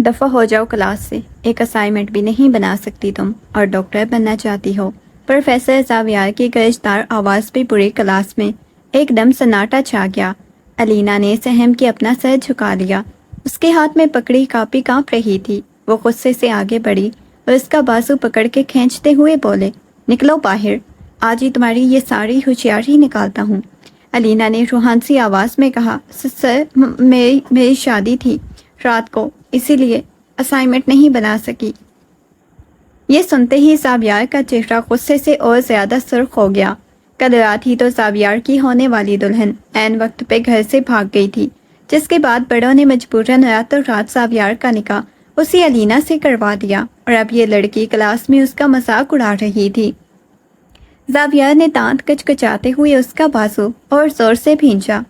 دفع ہو جاؤ کلاس سے، ایک اسائنمنٹ بھی نہیں بنا سکتی تم، اور ڈاکٹر بننا چاہتی ہو۔ پروفیسر زاویار کی گرجدار آواز پہ پوری کلاس میں ایک دم سناٹا چھا گیا۔ الینا نے سہم کے اپنا سر جھکا لیا۔ اس کے ہاتھ میں پکڑی کاپی کانپ رہی تھی۔ وہ غصے سے آگے بڑھی اور اس کا بازو پکڑ کے کھینچتے ہوئے بولے، نکلو باہر، آج ہی تمہاری یہ ساری ہوشیاری نکالتا ہوں۔ الینا نے روحان سی آواز میں کہا، سر میری شادی تھی رات کو، اسی لیے اسائنمنٹ نہیں بنا سکی۔ یہ سنتے ہی زاویار کا چہرہ غصے سے اور زیادہ سرخ ہو گیا۔ کل رات ہی تو زاویار کی ہونے والی دلہن عین وقت پہ گھر سے بھاگ گئی تھی، جس کے بعد بڑوں نے مجبوراً راتوں رات زاویار کا نکاح اسی الینا سے کروا دیا، اور اب یہ لڑکی کلاس میں اس کا مذاق اڑا رہی تھی۔ زاویار نے دانت کچکچاتے ہوئے اس کا بازو اور زور سے بھینچا۔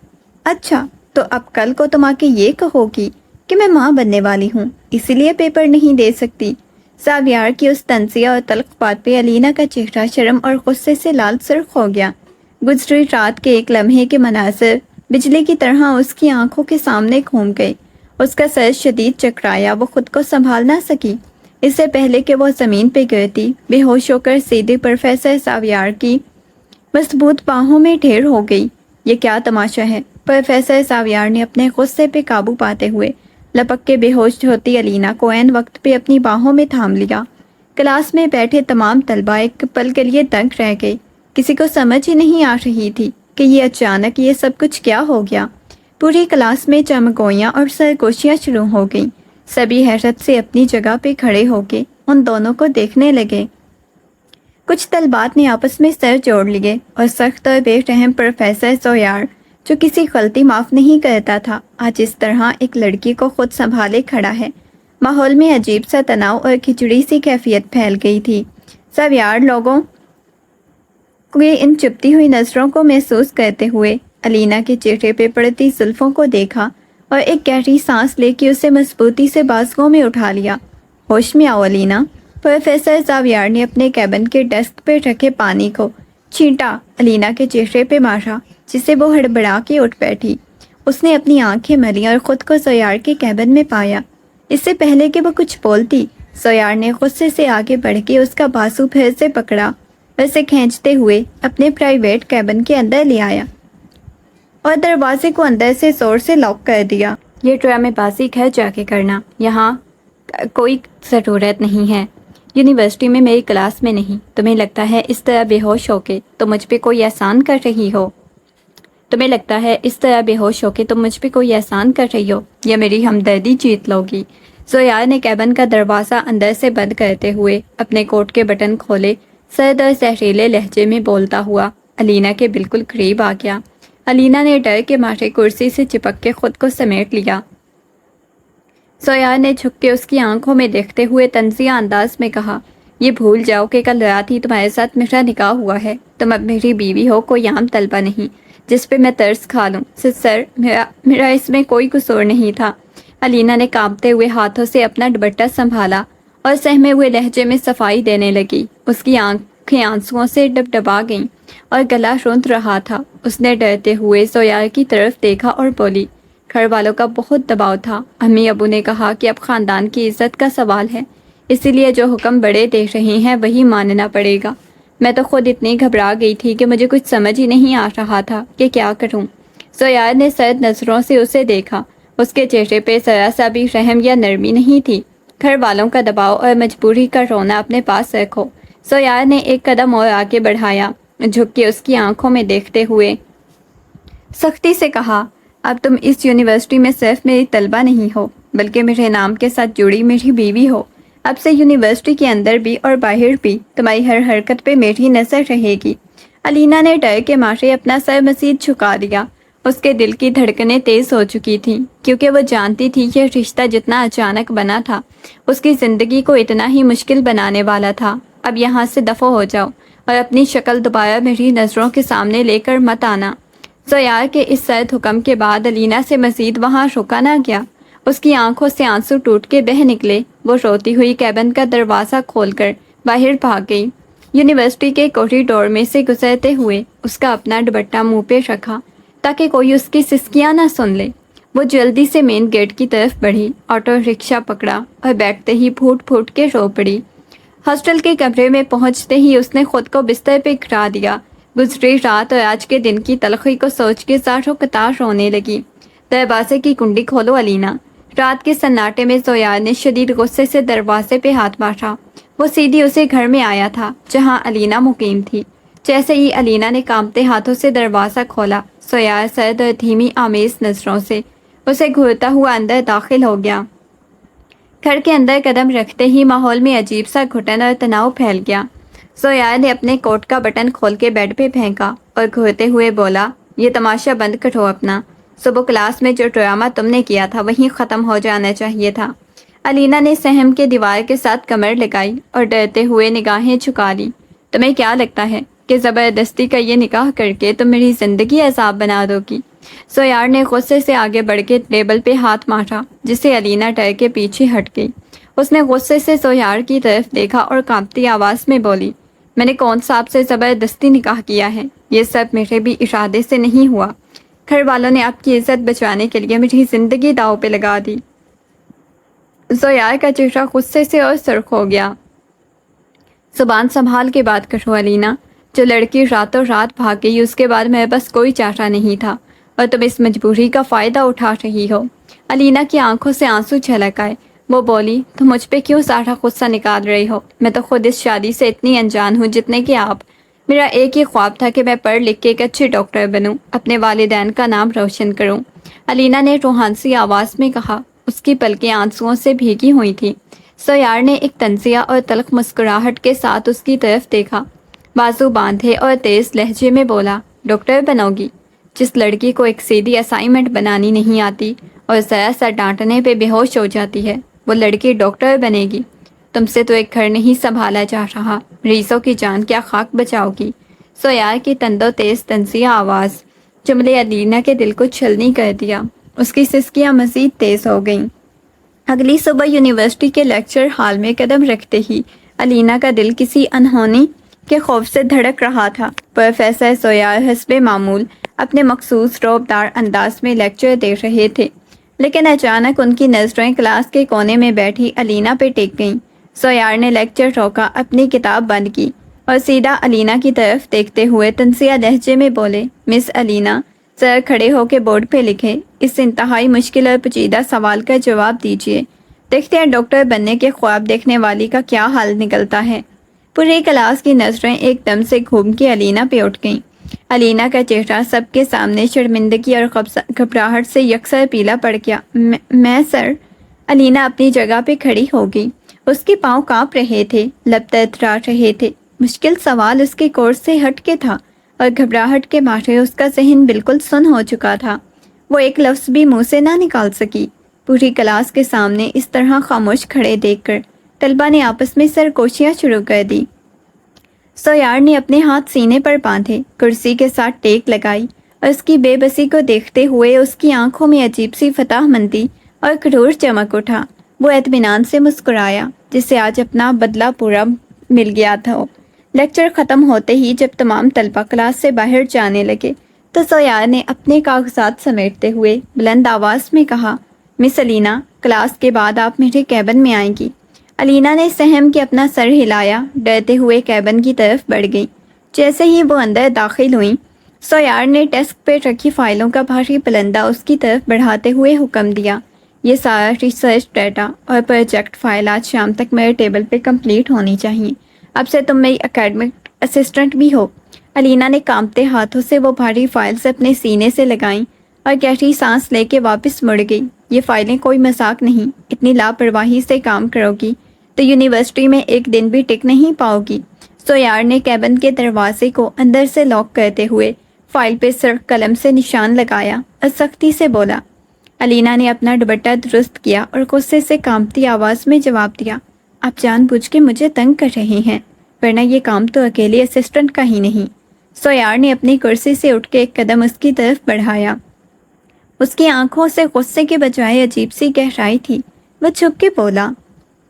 اچھا، تو اب کل کو تم آ کے یہ کہو گی کہ میں ماں بننے والی ہوں، اسی لیے پیپر نہیں دے سکتی۔ زاویار کی اس طنزیہ اور تلخ بات پہ الینا کا چہرہ شرم اور غصے سے لال سرخ ہو گیا۔ گزری رات کے ایک لمحے کے مناظر بجلی کی طرح اس کی آنکھوں کے سامنے گھوم گئے۔ اس کا سر شدید چکرایا، وہ خود کو سنبھال نہ سکی۔ اس سے پہلے کہ وہ زمین پہ گرتی، بے ہوش ہو کر سیدھے پروفیسر زاویار کی مضبوط باہوں میں ڈھیر ہو گئی۔ یہ کیا تماشا ہے؟ پروفیسر زاویار نے اپنے غصے پہ قابو پاتے ہوئے لپک کے بے ہوش ہوتی الینا کو عین وقت پہ اپنی باہوں میں تھام لیا۔ کلاس میں بیٹھے تمام طلبہ ایک پل کے لیے دنگ رہ گئے۔ کسی کو سمجھ ہی نہیں آ رہی تھی کہ یہ اچانک یہ سب کچھ کیا ہو گیا۔ پوری کلاس میں چمگوئیاں اور سرگوشیاں شروع ہو گئیں۔ سبھی حیرت سے اپنی جگہ پہ کھڑے ہو کے ان دونوں کو دیکھنے لگے۔ کچھ طلبات نے آپس میں سر جوڑ لیے اور سخت اور بے رحم پروفیسر زویار، جو کسی غلطی معاف نہیں کرتا تھا، آج اس طرح ایک لڑکی کو خود سنبھالے کھڑا ہے۔ ماحول میں عجیب سا تناؤ اور کھچڑی سی کیفیت پھیل گئی تھی۔ زاویار لوگوں کی ان چپتی ہوئی نظروں کو محسوس کرتے ہوئے الینا کے چہرے پہ پڑتی زلفوں کو دیکھا اور ایک گہری سانس لے کے اسے مضبوطی سے بازوؤں میں اٹھا لیا۔ ہوش میں آؤ الینا۔ پروفیسر زاویار نے اپنے کیبن کے ڈیسک پہ رکھے پانی کو چھینٹا الینا کے چہرے پہ مارا، جسے وہ ہڑبڑا کے اٹھ بیٹھی۔ اس نے اپنی آنکھیں ملی اور خود کو زویار کے کیبن میں پایا۔ اس سے پہلے کہ وہ کچھ بولتی، زویار نے غصے سے آگے بڑھ کے اس کا بازو پھر سے پکڑا اور اسے کھینچتے ہوئے اپنے پرائیویٹ کیبن کے اندر لے آیا اور دروازے کو اندر سے زور سے لاک کر دیا۔ یہ ڈرامے بازی گھر جا کے کرنا، یہاں کوئی ضرورت نہیں ہے، یونیورسٹی میں میری کلاس میں نہیں۔ تمہیں لگتا ہے اس طرح بے ہوش ہو کے تم مجھ پہ کوئی احسان کر رہی ہو؟ تمہیں لگتا ہے اس طرح بے ہوش ہو کے تم مجھ پہ کوئی احسان کر رہی ہو یا میری ہمدردی جیت لو گی؟ زویار نے کیبن کا دروازہ اندر سے بند کرتے ہوئے اپنے کوٹ کے بٹن کھولے، سرد اور زہریلے لہجے میں بولتا ہوا الینا کے بالکل قریب آ گیا۔ الینا نے ڈر کے مارے کرسی سے چپک کے خود کو سمیٹ لیا۔ زویار نے جھک کے اس کی آنکھوں میں دیکھتے ہوئے طنزیہ انداز میں کہا، یہ بھول جاؤ کہ کل رات ہی تمہارے ساتھ میرا نکاح ہوا ہے۔ تم اب میری بیوی ہو، کوئی عام طلبہ نہیں جس پہ میں ترس کھا لوں۔ سر، میرا اس میں کوئی قصور نہیں تھا۔ الینا نے کانپتے ہوئے ہاتھوں سے اپنا دوپٹہ سنبھالا اور سہمے ہوئے لہجے میں صفائی دینے لگی۔ اس کی آنکھیں آنسوؤں سے ڈبڈبا گئیں اور گلا روند رہا تھا۔ اس نے ڈرتے ہوئے زویار کی طرف دیکھا اور بولی، گھر والوں کا بہت دباؤ تھا۔ امی ابو نے کہا کہ اب خاندان کی عزت کا سوال ہے، اسی لیے جو حکم بڑے دے رہے ہیں وہی ماننا پڑے گا۔ میں تو خود اتنی گھبرا گئی تھی کہ مجھے کچھ سمجھ ہی نہیں آ رہا تھا کہ کیا کروں۔ زویار نے سرد نظروں سے اسے دیکھا۔ اس کے چہرے پہ ذرا سا بھی رحم یا نرمی نہیں تھی۔ گھر والوں کا دباؤ اور مجبوری کا رونا اپنے پاس رکھو۔ زویار نے ایک قدم اور آگے بڑھایا، جھک کے اس کی آنکھوں میں دیکھتے ہوئے سختی سے کہا، اب تم اس یونیورسٹی میں صرف میری طلبہ نہیں ہو، بلکہ میرے نام کے ساتھ جڑی میری بیوی ہو۔ اب سے یونیورسٹی کے اندر بھی اور باہر بھی تمہاری ہر حرکت پہ میری نظر رہے گی۔ الینا نے ڈر کے مارے اپنا سر مزید جھکا دیا۔ اس کے دل کی دھڑکنیں تیز ہو چکی تھیں، کیونکہ وہ جانتی تھی کہ رشتہ جتنا اچانک بنا تھا، اس کی زندگی کو اتنا ہی مشکل بنانے والا تھا۔ اب یہاں سے دفع ہو جاؤ اور اپنی شکل دوبارہ میری نظروں کے سامنے لے کر مت آنا۔ زویار کے اس سرد حکم کے بعد الینا سے مزید وہاں رکا نہ گیا۔ اس کی آنکھوں سے آنسو ٹوٹ کے بہہ نکلے۔ وہ روتی ہوئی کیبن کا دروازہ کھول کر باہر بھاگ گئی۔ یونیورسٹی کے کوریڈور میں سے گزرتے ہوئے اس کا اپنا دوپٹہ منہ پہ رکھا تاکہ کوئی اس کی سسکیاں نہ سن لے۔ وہ جلدی سے مین گیٹ کی طرف بڑھی، آٹو رکشہ پکڑا اور بیٹھتے ہی پھوٹ پھوٹ کے رو پڑی۔ ہاسٹل کے کمرے میں پہنچتے ہی اس نے خود کو بستر پہ گرا دیا۔ گزری رات اور آج کے دن کی تلخی کو سوچ کے زاروں قطار رونے لگی۔ دروازے کی کنڈی کھولو علینا۔ رات کے سناٹے میں زویار نے شدید غصے سے دروازے پہ ہاتھ مارا۔ وہ سیدھی اسے گھر میں آیا تھا جہاں علینا مقیم تھی۔ جیسے ہی علینا نے کانپتے ہاتھوں سے دروازہ کھولا، زویار سرد اور دھیمی آمیز نظروں سے اسے گھورتا ہوا اندر داخل ہو گیا۔ گھر کے اندر قدم رکھتے ہی ماحول میں عجیب سا گھٹن اور تناؤ پھیل گیا۔ زویار نے اپنے کوٹ کا بٹن کھول کے بیڈ پہ پھینکا اور گھورتے ہوئے بولا، یہ تماشا بند کرو اپنا۔ صبح کلاس میں جو ڈرامہ تم نے کیا تھا وہیں ختم ہو جانا چاہیے تھا۔ علینا نے سہم کے دیوار کے ساتھ کمر لگائی اور ڈرتے ہوئے نگاہیں جھکا لی۔ تمہیں کیا لگتا ہے کہ زبردستی کا یہ نکاح کر کے تم میری زندگی عذاب بنا دو گی؟ زویار نے غصے سے آگے بڑھ کے ٹیبل پہ ہاتھ مارا، جسے علینا ڈر کے پیچھے ہٹ گئی۔ اس نے غصے سے زویار کی طرف دیکھا اور کانپتی آواز میں بولی، میں نے کون سا آپ سے زبردستی نکاح کیا ہے؟ یہ سب میرے بھی ارادے سے نہیں ہوا۔ گھر والوں نے آپ کی عزت بچانے کے لیے میری زندگی داؤ پہ لگا دی۔ زویار کا چہرہ غصے سے اور سرخ ہو گیا۔ زبان سنبھال کے بات کرو علینا۔ جو لڑکی راتوں رات بھاگ گئی اس کے بعد میرے پاس کوئی چارہ نہیں تھا اور تم اس مجبوری کا فائدہ اٹھا رہی ہو۔ علینا کی آنکھوں سے آنسو چھلک آئے۔ وہ بولی، تم مجھ پہ کیوں سارا غصہ نکال رہی ہو؟ میں تو خود اس شادی سے اتنی انجان ہوں جتنے کہ آپ۔ میرا ایک ہی خواب تھا کہ میں پڑھ لکھ کے ایک اچھے ڈاکٹر بنوں، اپنے والدین کا نام روشن کروں۔ علینا نے روحانسی آواز میں کہا۔ اس کی پلکیں آنسوؤں سے بھیگی ہوئی تھیں۔ زویار نے ایک طنزیہ اور تلخ مسکراہٹ کے ساتھ اس کی طرف دیکھا، بازو باندھے اور تیز لہجے میں بولا، ڈاکٹر بنو گی؟ جس لڑکی کو ایک سیدھی اسائنمنٹ بنانی نہیں آتی اور ذرا سا ڈانٹنے پہ بے ہوش ہو جاتی ہے، وہ لڑکی ڈاکٹر بنے گی؟ تم سے تو ایک گھر نہیں سنبھالا جا رہا، مریضوں کی جان کیا خاک بچاؤ گی؟ زویار کی تند و تیز طنزیہ آواز جملے علینا کے دل کو چھلنی کر دیا۔ اس کی سسکیاں مزید تیز ہو گئیں۔ اگلی صبح یونیورسٹی کے لیکچر ہال میں قدم رکھتے ہی علینا کا دل کسی انہونی کے خوف سے دھڑک رہا تھا۔ پروفیسر زویار حسب معمول اپنے مخصوص رعبدار انداز میں لیکچر دے رہے تھے، لیکن اچانک ان کی نظریں کلاس کے کونے میں بیٹھی علینا پہ ٹک گئیں۔ زویار نے لیکچر روکا، اپنی کتاب بند کی اور سیدھا علینا کی طرف دیکھتے ہوئے طنزیہ لہجے میں بولے، مس علینا، ذرا کھڑے ہو کے بورڈ پہ لکھیں، اس انتہائی مشکل اور پیچیدہ سوال کا جواب دیجیے۔ دیکھتے ہیں ڈاکٹر بننے کے خواب دیکھنے والی کا کیا حال نکلتا ہے۔ پوری کلاس کی نظریں ایک دم سے گھوم کے علینا پہ اٹھ گئیں۔ علینا کا چہرہ سب کے سامنے شرمندگی اور گھبراہٹ سے یکسر پیلا پڑ گیا۔ میں سر۔ علینا اپنی جگہ پہ کھڑی ہو گئی۔ اس کے پاؤں کانپ رہے تھے، لب ترترا رہے تھے۔ مشکل سوال اس کے کورس سے ہٹ کے تھا اور گھبراہٹ کے مارے اس کا ذہن بالکل سن ہو چکا تھا۔ وہ ایک لفظ بھی منہ سے نہ نکال سکی۔ پوری کلاس کے سامنے اس طرح خاموش کھڑے دیکھ کر طلبہ نے آپس میں سرگوشیاں شروع کر دی۔ زویار نے اپنے ہاتھ سینے پر باندھے، کرسی کے ساتھ ٹیک لگائی اور اس کی بے بسی کو دیکھتے ہوئے اس کی آنکھوں میں عجیب سی فتح مندی اور غرور چمک اٹھا۔ وہ اطمینان سے مسکرایا جسے آج اپنا بدلہ پورا مل گیا تھا۔ لیکچر ختم ہوتے ہی جب تمام طلبہ کلاس سے باہر جانے لگے تو زویار نے اپنے کاغذات سمیٹتے ہوئے بلند آواز میں کہا، مس علینا، کلاس کے بعد آپ میرے کیبن میں آئیں گی۔ علینا نے سہم کے اپنا سر ہلایا، ڈرتے ہوئے کیبن کی طرف بڑھ گئی۔ جیسے ہی وہ اندر داخل ہوئیں، زویار نے ڈیسک پہ رکھی فائلوں کا بھاری پلندہ اس کی طرف بڑھاتے ہوئے حکم دیا، یہ سارا ریسرچ ڈیٹا اور پروجیکٹ فائل آج شام تک میرے ٹیبل پہ کمپلیٹ ہونی چاہیے۔ اب سے تم میری اکیڈمک اسسٹنٹ بھی ہو۔ علینا نے کانپتے ہاتھوں سے وہ بھاری فائلز اپنے سینے سے لگائیں اور گہری سانس لے کے واپس مڑ گئی۔ یہ فائلیں کوئی مذاق نہیں، اتنی لاپرواہی سے کام کرو گی تو یونیورسٹی میں ایک دن بھی ٹک نہیں پاؤ گی۔ زویار نے کیبن کے دروازے کو اندر سے لاک کرتے ہوئے فائل پہ سرخ قلم سے نشان لگایا اور سختی سے بولا۔ علینا نے اپنا دوپٹہ درست کیا اور غصے سے کانپتی آواز میں جواب دیا، آپ جان بوجھ کے مجھے تنگ کر رہے ہیں، ورنہ یہ کام تو اکیلے اسسٹنٹ کا ہی نہیں۔ زویار نے اپنی کرسی سے اٹھ کے ایک قدم اس کی طرف بڑھایا۔ اس کی آنکھوں سے غصے کے بجائے عجیب سی گہرائی تھی۔ وہ چھپ کے بولا،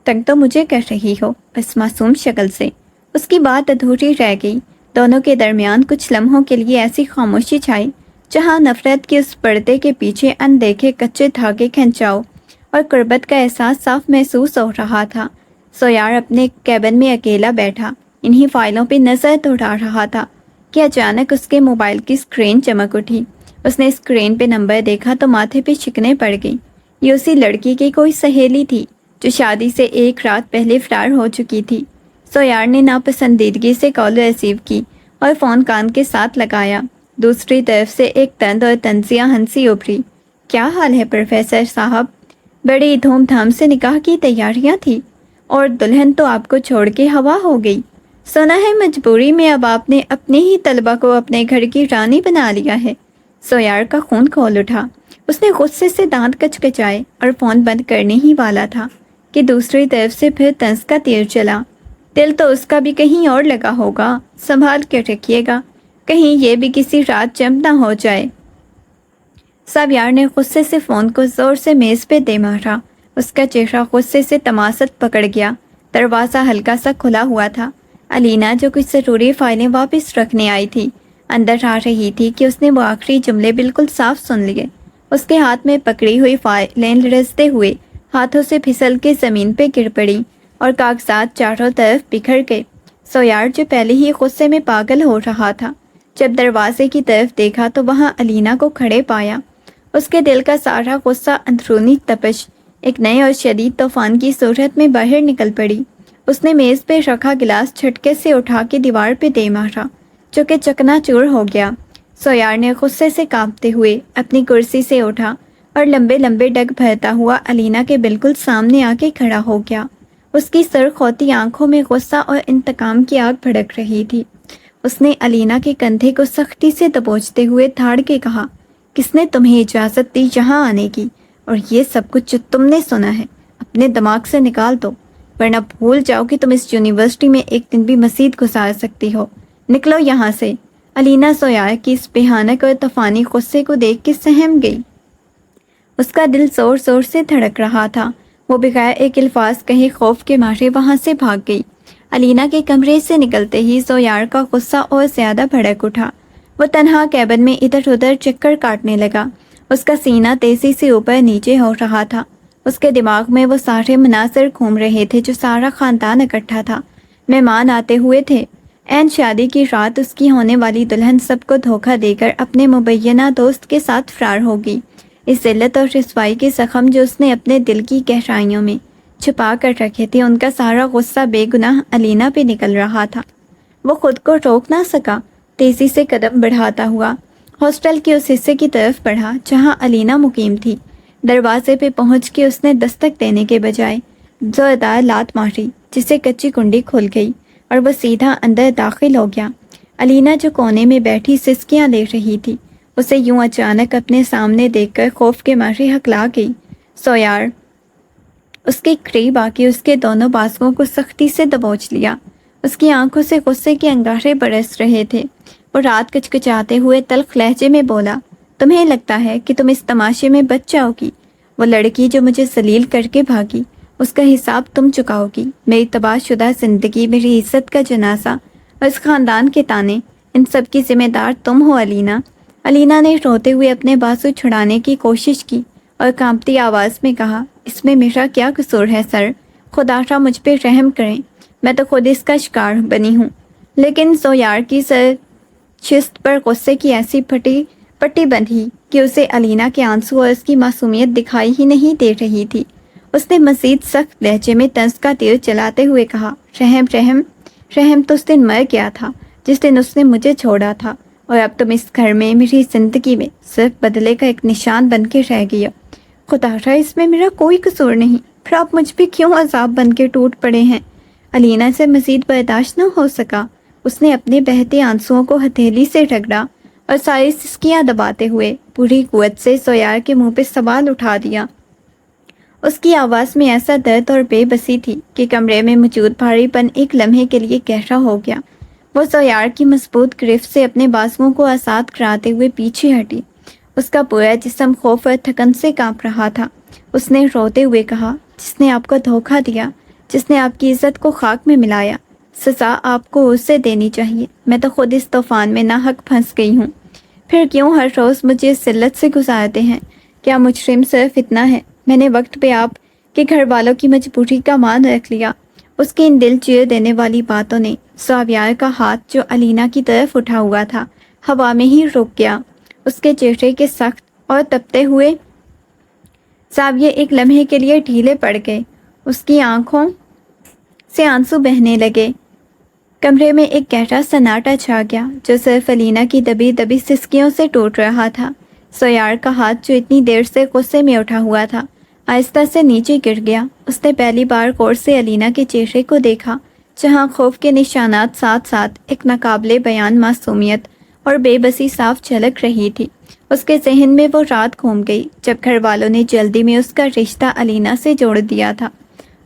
تنگ تو مجھے کر رہی ہو، اس معصوم شکل سے۔ اس کی بات ادھوری رہ گئی۔ دونوں کے درمیان کچھ لمحوں کے لیے ایسی خاموشی چھائی جہاں نفرت کے اس پردے کے پیچھے اندیکھے کچے دھاگے کھنچاؤ اور قربت کا احساس صاف محسوس ہو رہا تھا۔ سویار اپنے کیبن میں اکیلا بیٹھا انہی فائلوں پہ نظر دوڑا رہا تھا کہ اچانک اس کے موبائل کی اسکرین چمک اٹھی۔ اس نے اسکرین پہ نمبر دیکھا تو ماتھے پہ شکنیں پڑ گئی۔ یہ اسی لڑکی کی کوئی سہیلی تھی جو شادی سے ایک رات پہلے فرار ہو چکی تھی۔ سویار نے ناپسندیدگی سے کال ریسیو کی اور فون کان کے ساتھ لگایا۔ دوسری طرف سے ایک تند اور طنزیہ ہنسی ابھری۔ کیا حال ہے پروفیسر صاحب؟ بڑی دھوم دھام سے نکاح کی تیاریاں تھی اور دلہن تو آپ کو چھوڑ کے ہوا ہو گئی۔ سنا ہے مجبوری میں اب آپ نے اپنے ہی طلبہ کو اپنے گھر کی رانی بنا لیا ہے۔ سویار کا خون کھول اٹھا۔ اس نے غصے سے دانت کچکچائے اور فون بند کرنے ہی والا تھا کہ دوسری طرف سے پھر طنز کا تیر چلا۔ دل تو اس کا بھی کہیں اور لگا ہوگا، سنبھال کے رکھیے گا، کہیں یہ بھی کسی رات جمپ نہ ہو جائے۔ سویار نے غصے سے فون کو زور سے میز پہ دے مارا۔ اس کا چہرہ غصے سے تماست پکڑ گیا۔ دروازہ ہلکا سا کھلا ہوا تھا۔ علینا جو کچھ ضروری فائلیں واپس رکھنے آئی تھی اندر آ رہی تھی کہ اس نے وہ آخری جملے بالکل صاف سن لیے۔ اس کے ہاتھ میں پکڑی ہوئی فائلیں لرزتے ہوئے ہاتھوں سے پھسل کے زمین پہ گر پڑی اور کاغذات چاروں طرف بکھر گئے۔ سویار جو پہلے ہی غصے میں پاگل ہو رہا تھا، جب دروازے کی طرف دیکھا تو وہاں علینا کو کھڑے پایا۔ اس کے دل کا سارا غصہ اندرونی تپش ایک نئے اور شدید طوفان کی صورت میں باہر نکل پڑی۔ اس نے میز پہ رکھا گلاس جھٹکے سے اٹھا کے دیوار پہ دے مارا جو کہ چکنا چور ہو گیا۔ سویار نے غصے سے کانپتے ہوئے اپنی کرسی سے اٹھا اور لمبے لمبے ڈگ بھرتا ہوا علینا کے بالکل سامنے آ کے کھڑا ہو گیا۔ اس کی سرخ ہوتی آنکھوں میں غصہ اور انتقام کی آگ بھڑک رہی تھی۔ اس نے علینا کے کندھے کو سختی سے دبوچتے ہوئے دھاڑ کے کہا، کس نے تمہیں اجازت دی یہاں آنے کی؟ اور یہ سب کچھ جو تم نے سنا ہے اپنے دماغ سے نکال دو، ورنہ بھول جاؤ کہ تم اس یونیورسٹی میں ایک دن بھی مزید گزار سکتی ہو۔ نکلو یہاں سے۔ علینا سویار کی اس بھیانک اور طوفانی غصے کو دیکھ کے سہم گئی۔ اس کا دل زور زور سے دھڑک رہا تھا۔ وہ بغیر ایک الفاظ کہے خوف کے مارے وہاں سے بھاگ گئی۔ علینا کے کمرے سے نکلتے ہی سویار کا غصہ اور زیادہ بھڑک اٹھا۔ وہ تنہا کیبن میں ادھر ادھر چکر کاٹنے لگا۔ اس کا سینہ تیزی سے اوپر نیچے ہو رہا تھا۔ اس کے دماغ میں وہ سارے مناظر گھوم رہے تھے جو سارا خاندان اکٹھا تھا۔ مہمان آتے ہوئے تھے۔ عین شادی کی رات اس کی ہونے والی دلہن سب کو دھوکہ دے کر اپنے مبینہ دوست کے ساتھ فرار ہوگی۔ اس ذلت اور رسوائی کے زخم جو اس نے اپنے دل کی گہرائیوں میں چھپا کر رکھے تھے، ان کا سارا غصہ بے گناہ علینا پہ نکل رہا تھا۔ وہ خود کو روک نہ سکا۔ تیزی سے قدم بڑھاتا ہوا ہاسٹل کے اس حصے کی طرف بڑھا جہاں علینا مقیم تھی۔ دروازے پہ پہنچ کے اس نے دستک دینے کے بجائے زوردار لات ماری، جس سے کچی کنڈی کھل گئی اور وہ سیدھا اندر داخل ہو گیا۔ علینا جو کونے میں بیٹھی سسکیاں لے رہی تھی، اسے یوں اچانک اپنے سامنے دیکھ کر خوف کے مارے ہکلا گئی۔ سویار اس کے قریب آ کے اس کے دونوں بازوؤں کو سختی سے دبوچ لیا۔ اس کی آنکھوں سے غصے کے انگارے برس رہے تھے۔ وہ رات کچکچاتے ہوئے تلخ لہجے میں بولا، تمہیں لگتا ہے کہ تم اس تماشے میں بچ جاؤ گی؟ وہ لڑکی جو مجھے ذلیل کر کے بھاگی، اس کا حساب تم چکاؤ گی۔ میری تباہ شدہ زندگی، میری عزت کا جنازہ اور اس خاندان کے تانے، ان سب کی ذمہ دار تم ہو علینا۔ علینا نے روتے ہوئے اپنے بازو چھڑانے کی کوشش کی اور کانپتی آواز میں کہا، اس میں میرا کیا قصور ہے سر؟ خدا را مجھ پہ رحم کریں، میں تو خود اس کا شکار بنی ہوں۔ لیکن سویار کی سر شست پر غصے کی ایسی پٹی بندھی کہ اسے علینا کے آنسو اور اس کی معصومیت دکھائی ہی نہیں دے رہی تھی۔ اس نے مزید سخت لہجے میں طنز کا تیر چلاتے ہوئے کہا، رحم تو اس دن مر گیا تھا جس دن اس نے مجھے چھوڑا تھا، اور اب تم اس گھر میں، میری زندگی میں صرف بدلے کا ایک نشان بن کے رہ گیا۔ خدا را اس میں میرا کوئی قصور نہیں، پھر آپ مجھ پہ کیوں عذاب بن کے ٹوٹ پڑے ہیں؟ علینا سے مزید برداشت نہ ہو سکا۔ اس نے اپنے بہتے آنسوؤں کو ہتھیلی سے رگڑا اور ساری سسکیاں دباتے ہوئے پوری قوت سے سویار کے منہ پہ سوال اٹھا دیا۔ اس کی آواز میں ایسا درد اور بے بسی تھی کہ کمرے میں موجود بھاری پن ایک لمحے کے لیے گہرا ہو گیا۔ وہ سویار کی مضبوط گرفت سے اپنے بازوؤں کو آزاد کراتے ہوئے پیچھے ہٹی۔ اس کا پورا جسم خوف اور تھکن سے کانپ رہا تھا۔ اس نے روتے ہوئے کہا، جس نے آپ کو دھوکہ دیا، جس نے آپ کی عزت کو خاک میں ملایا، سزا آپ کو اسے دینی چاہیے۔ میں تو خود اس طوفان میں ناحق پھنس گئی ہوں۔ پھر کیوں ہر روز مجھے اس ذلت سے گزارتے ہیں؟ کیا مجرم صرف اتنا ہے؟ میں نے وقت پہ آپ کے گھر والوں کی مجبوری کا مان رکھ لیا۔ اس کی ان دل چیر دینے والی باتوں نے ساویار کا ہاتھ جو علینا کی طرف اٹھا ہوا تھا ہوا میں ہی رک گیا۔ اس کے چہرے کے سخت اور تپتے ہوئے زاویے ایک لمحے کے لیے ڈھیلے پڑ گئے۔ اس کی آنکھوں سے آنسو بہنے لگے۔ کمرے میں ایک گہرا سناٹا چھا گیا جو صرف علینا کی دبی دبی سسکیوں سے ٹوٹ رہا تھا۔ سویار کا ہاتھ جو اتنی دیر سے غصے میں اٹھا ہوا تھا آہستہ سے نیچے گر گیا۔ اس نے پہلی بار غور سے علینا کے چہرے کو دیکھا جہاں خوف کے نشانات ساتھ ساتھ ایک ناقابل بیان معصومیت اور بے بسی صاف جھلک رہی تھی۔ اس کے ذہن میں وہ رات گھوم گئی جب گھر والوں نے جلدی میں اس کا رشتہ علینا سے جوڑ دیا تھا۔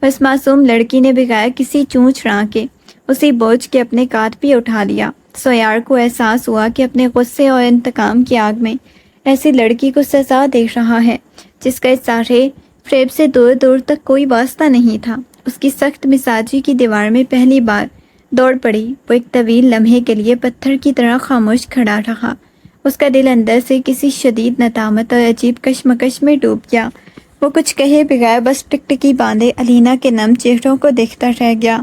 اس معصوم لڑکی نے بغیر کسی چونچ ران کے اسی بوجھ کے اپنے کاندھ پہ اٹھا لیا۔ سویار کو احساس ہوا کہ اپنے غصے اور انتقام کی آگ میں ایسی لڑکی کو سزا دے رہا ہے جس کا اس سارے فریب سے دور دور تک کوئی واسطہ نہیں تھا۔ اس کی سخت مزاجی کی دیوار میں پہلی بار دوڑ پڑی۔ وہ ایک طویل لمحے کے لیے پتھر کی طرح خاموش کھڑا رہا۔ اس کا دل اندر سے کسی شدید ندامت اور عجیب کشمکش میں ڈوب گیا۔ وہ کچھ کہے بغیر بس ٹکٹکی باندھے علینا کے نم چہروں کو دیکھتا رہ گیا۔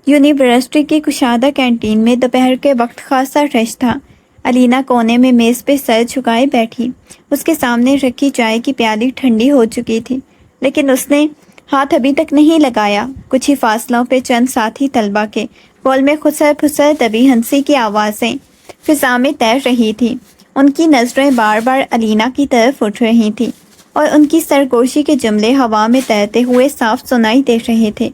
یونیورسٹی کی کشادہ کینٹین میں دوپہر کے وقت خاصا رش تھا۔ علینا کونے میں میز پہ سر جھکائے بیٹھی۔ اس کے سامنے رکھی چائے کی پیالی ٹھنڈی ہو چکی تھی لیکن اس نے ہاتھ ابھی تک نہیں لگایا۔ کچھ ہی فاصلوں پہ چند ساتھی طلبہ کے گول میں خسر پھسر دبی ہنسی کی آوازیں فضا میں تیر رہی تھی۔ ان کی نظریں بار بار علینا کی طرف اٹھ رہی تھیں اور ان کی سرگوشی کے جملے ہوا میں تیرتے ہوئے صاف سنائی دے رہے تھے۔